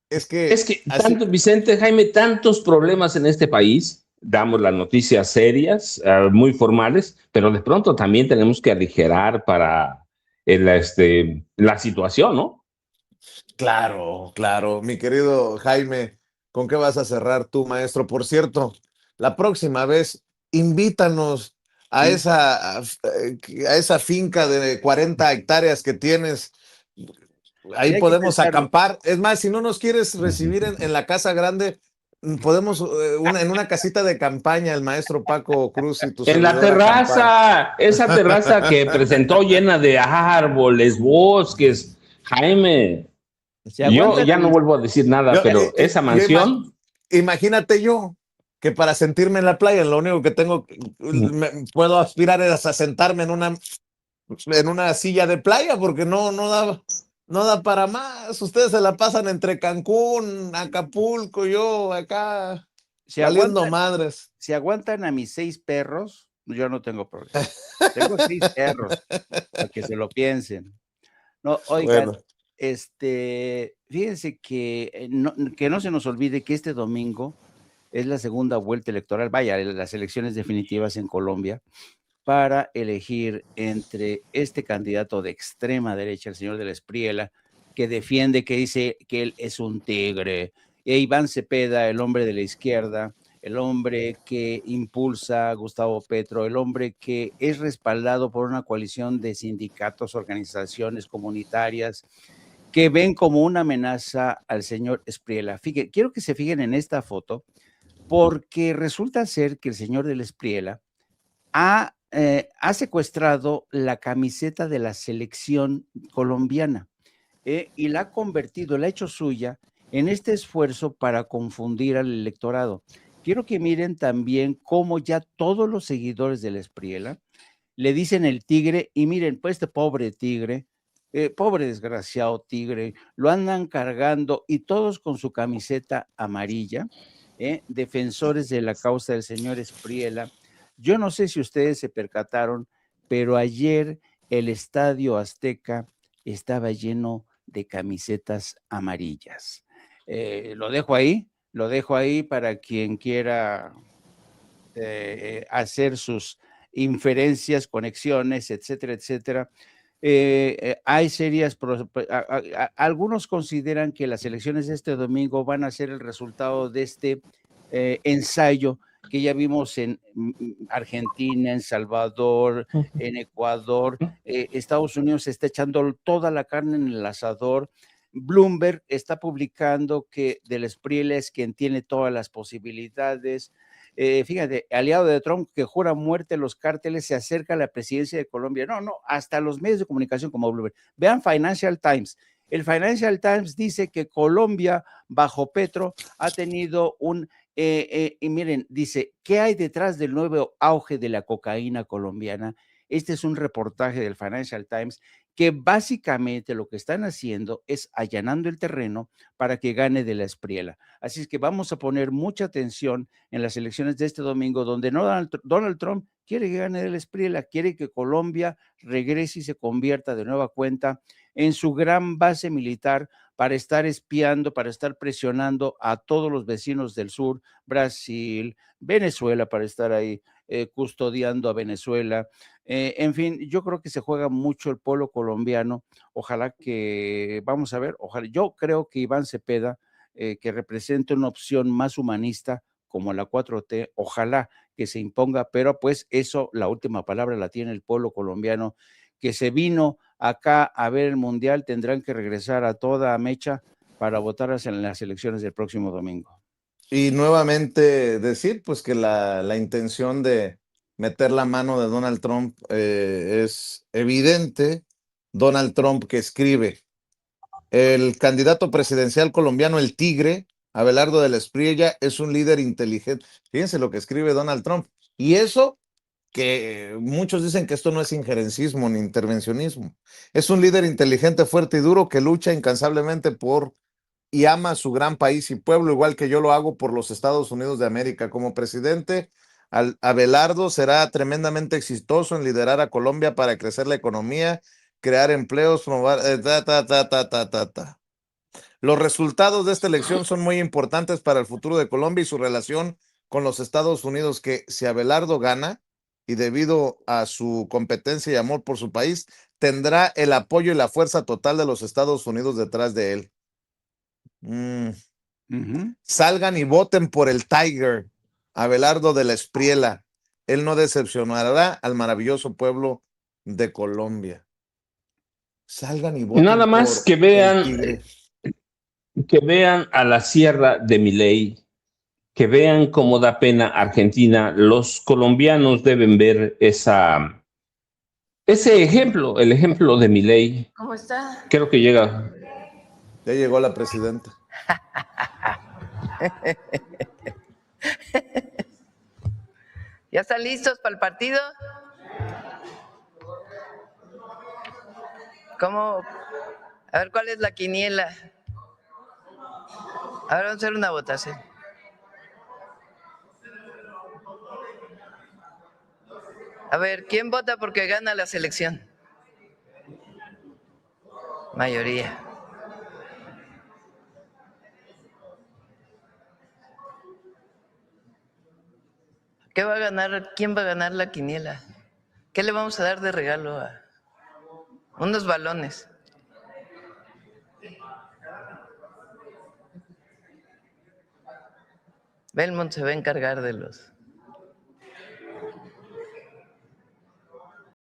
es que tanto, Vicente, Jaime, tantos problemas en este país. Damos las noticias serias, muy formales, pero de pronto también tenemos que aligerar para la situación, ¿no? Claro, claro. Mi querido Jaime, ¿con qué vas a cerrar tú, maestro? Por cierto, la próxima vez invítanos a esa finca de 40 hectáreas que tienes. Ahí Sí, podemos acampar. Es más, si no nos quieres recibir en la casa grande, podemos en una casita de campaña, el maestro Paco Cruz y tu En la servidor acampar. terraza, esa terraza que presentó llena de árboles, bosques, Jaime. Yo ya no vuelvo a decir nada, pero esa mansión. Imagínate yo que para sentirme en la playa, lo único que puedo aspirar es a sentarme en una silla de playa, porque no da para más. Ustedes se la pasan entre Cancún, Acapulco, yo acá valiendo madres. Si aguantan a mis 6 perros, yo no tengo problema. Tengo 6 perros, para que se lo piensen. No, oigan, Bueno. Fíjense que no se nos olvide que este domingo es la segunda vuelta electoral, vaya, las elecciones definitivas en Colombia, para elegir entre este candidato de extrema derecha, el señor de la Espriella, que defiende, que dice que él es un tigre, e Iván Cepeda, el hombre de la izquierda, el hombre que impulsa a Gustavo Petro, el hombre que es respaldado por una coalición de sindicatos, organizaciones comunitarias, que ven como una amenaza al señor Espriella. Quiero que se fijen en esta foto, porque resulta ser que el señor de la Espriella ha secuestrado la camiseta de la selección colombiana y la ha convertido, la ha hecho suya en este esfuerzo para confundir al electorado. Quiero que miren también cómo ya todos los seguidores de la Espriella le dicen el tigre, y miren, pues este pobre tigre, pobre desgraciado tigre, lo andan cargando y todos con su camiseta amarilla, defensores de la causa del señor Espriella. Yo no sé si ustedes se percataron, pero ayer el Estadio Azteca estaba lleno de camisetas amarillas. Lo dejo ahí para quien quiera hacer sus inferencias, conexiones, etcétera, etcétera. Hay serias, algunos consideran que las elecciones de este domingo van a ser el resultado de este ensayo que ya vimos en Argentina, en Salvador, en Ecuador. Estados Unidos está echando toda la carne en el asador. Bloomberg está publicando que Del Espriella es quien tiene todas las posibilidades. Fíjate, aliado de Trump que jura muerte a los cárteles, se acerca a la presidencia de Colombia. No, hasta los medios de comunicación como Bloomberg. Vean Financial Times. El Financial Times dice que Colombia, bajo Petro, ha tenido y miren, dice, ¿qué hay detrás del nuevo auge de la cocaína colombiana? Este es un reportaje del Financial Times que básicamente lo que están haciendo es allanando el terreno para que gane Del Espriella. Así es que vamos a poner mucha atención en las elecciones de este domingo, donde no Donald Trump quiere que gane Del Espriella, quiere que Colombia regrese y se convierta de nueva cuenta en su gran base militar para estar espiando, para estar presionando a todos los vecinos del sur, Brasil, Venezuela, para estar ahí custodiando a Venezuela. En fin, yo creo que se juega mucho el pueblo colombiano. Ojalá que, vamos a ver, ojalá, yo creo que Iván Cepeda, que representa una opción más humanista como la 4T, ojalá que se imponga, pero pues eso, la última palabra la tiene el pueblo colombiano, que se vino acá a ver el Mundial, tendrán que regresar a toda mecha para votar en las elecciones del próximo domingo. Y nuevamente decir, pues, que la intención de meter la mano de Donald Trump es evidente. Donald Trump que escribe, el candidato presidencial colombiano, el Tigre, Abelardo Del Espriella, es un líder inteligente. Fíjense lo que escribe Donald Trump. Y eso que muchos dicen que esto no es injerencismo ni intervencionismo. Es un líder inteligente, fuerte y duro que lucha incansablemente por y ama a su gran país y pueblo, igual que yo lo hago por los Estados Unidos de América. Como presidente, Abelardo será tremendamente exitoso en liderar a Colombia para crecer la economía, crear empleos, promover. Los resultados de esta elección son muy importantes para el futuro de Colombia y su relación con los Estados Unidos, que si Abelardo gana, y debido a su competencia y amor por su país, tendrá el apoyo y la fuerza total de los Estados Unidos detrás de él. Salgan y voten por el Tiger, Abelardo Del Espriella. Él no decepcionará al maravilloso pueblo de Colombia. Salgan y voten Nada más por el Tigre. que vean a la sierra de Milei, que vean cómo da pena Argentina. Los colombianos deben ver ese ejemplo, el ejemplo de Milei. ¿Cómo está? Creo que llega. Ya llegó la presidenta. ¿Ya están listos para el partido? ¿Cómo? A ver, ¿cuál es la quiniela? A ver, vamos a hacer una votación. A ver, ¿quién vota porque gana la selección? Mayoría. ¿Qué va a ganar? ¿Quién va a ganar la quiniela? ¿Qué le vamos a dar de regalo a unos balones? Belmont se va a encargar de los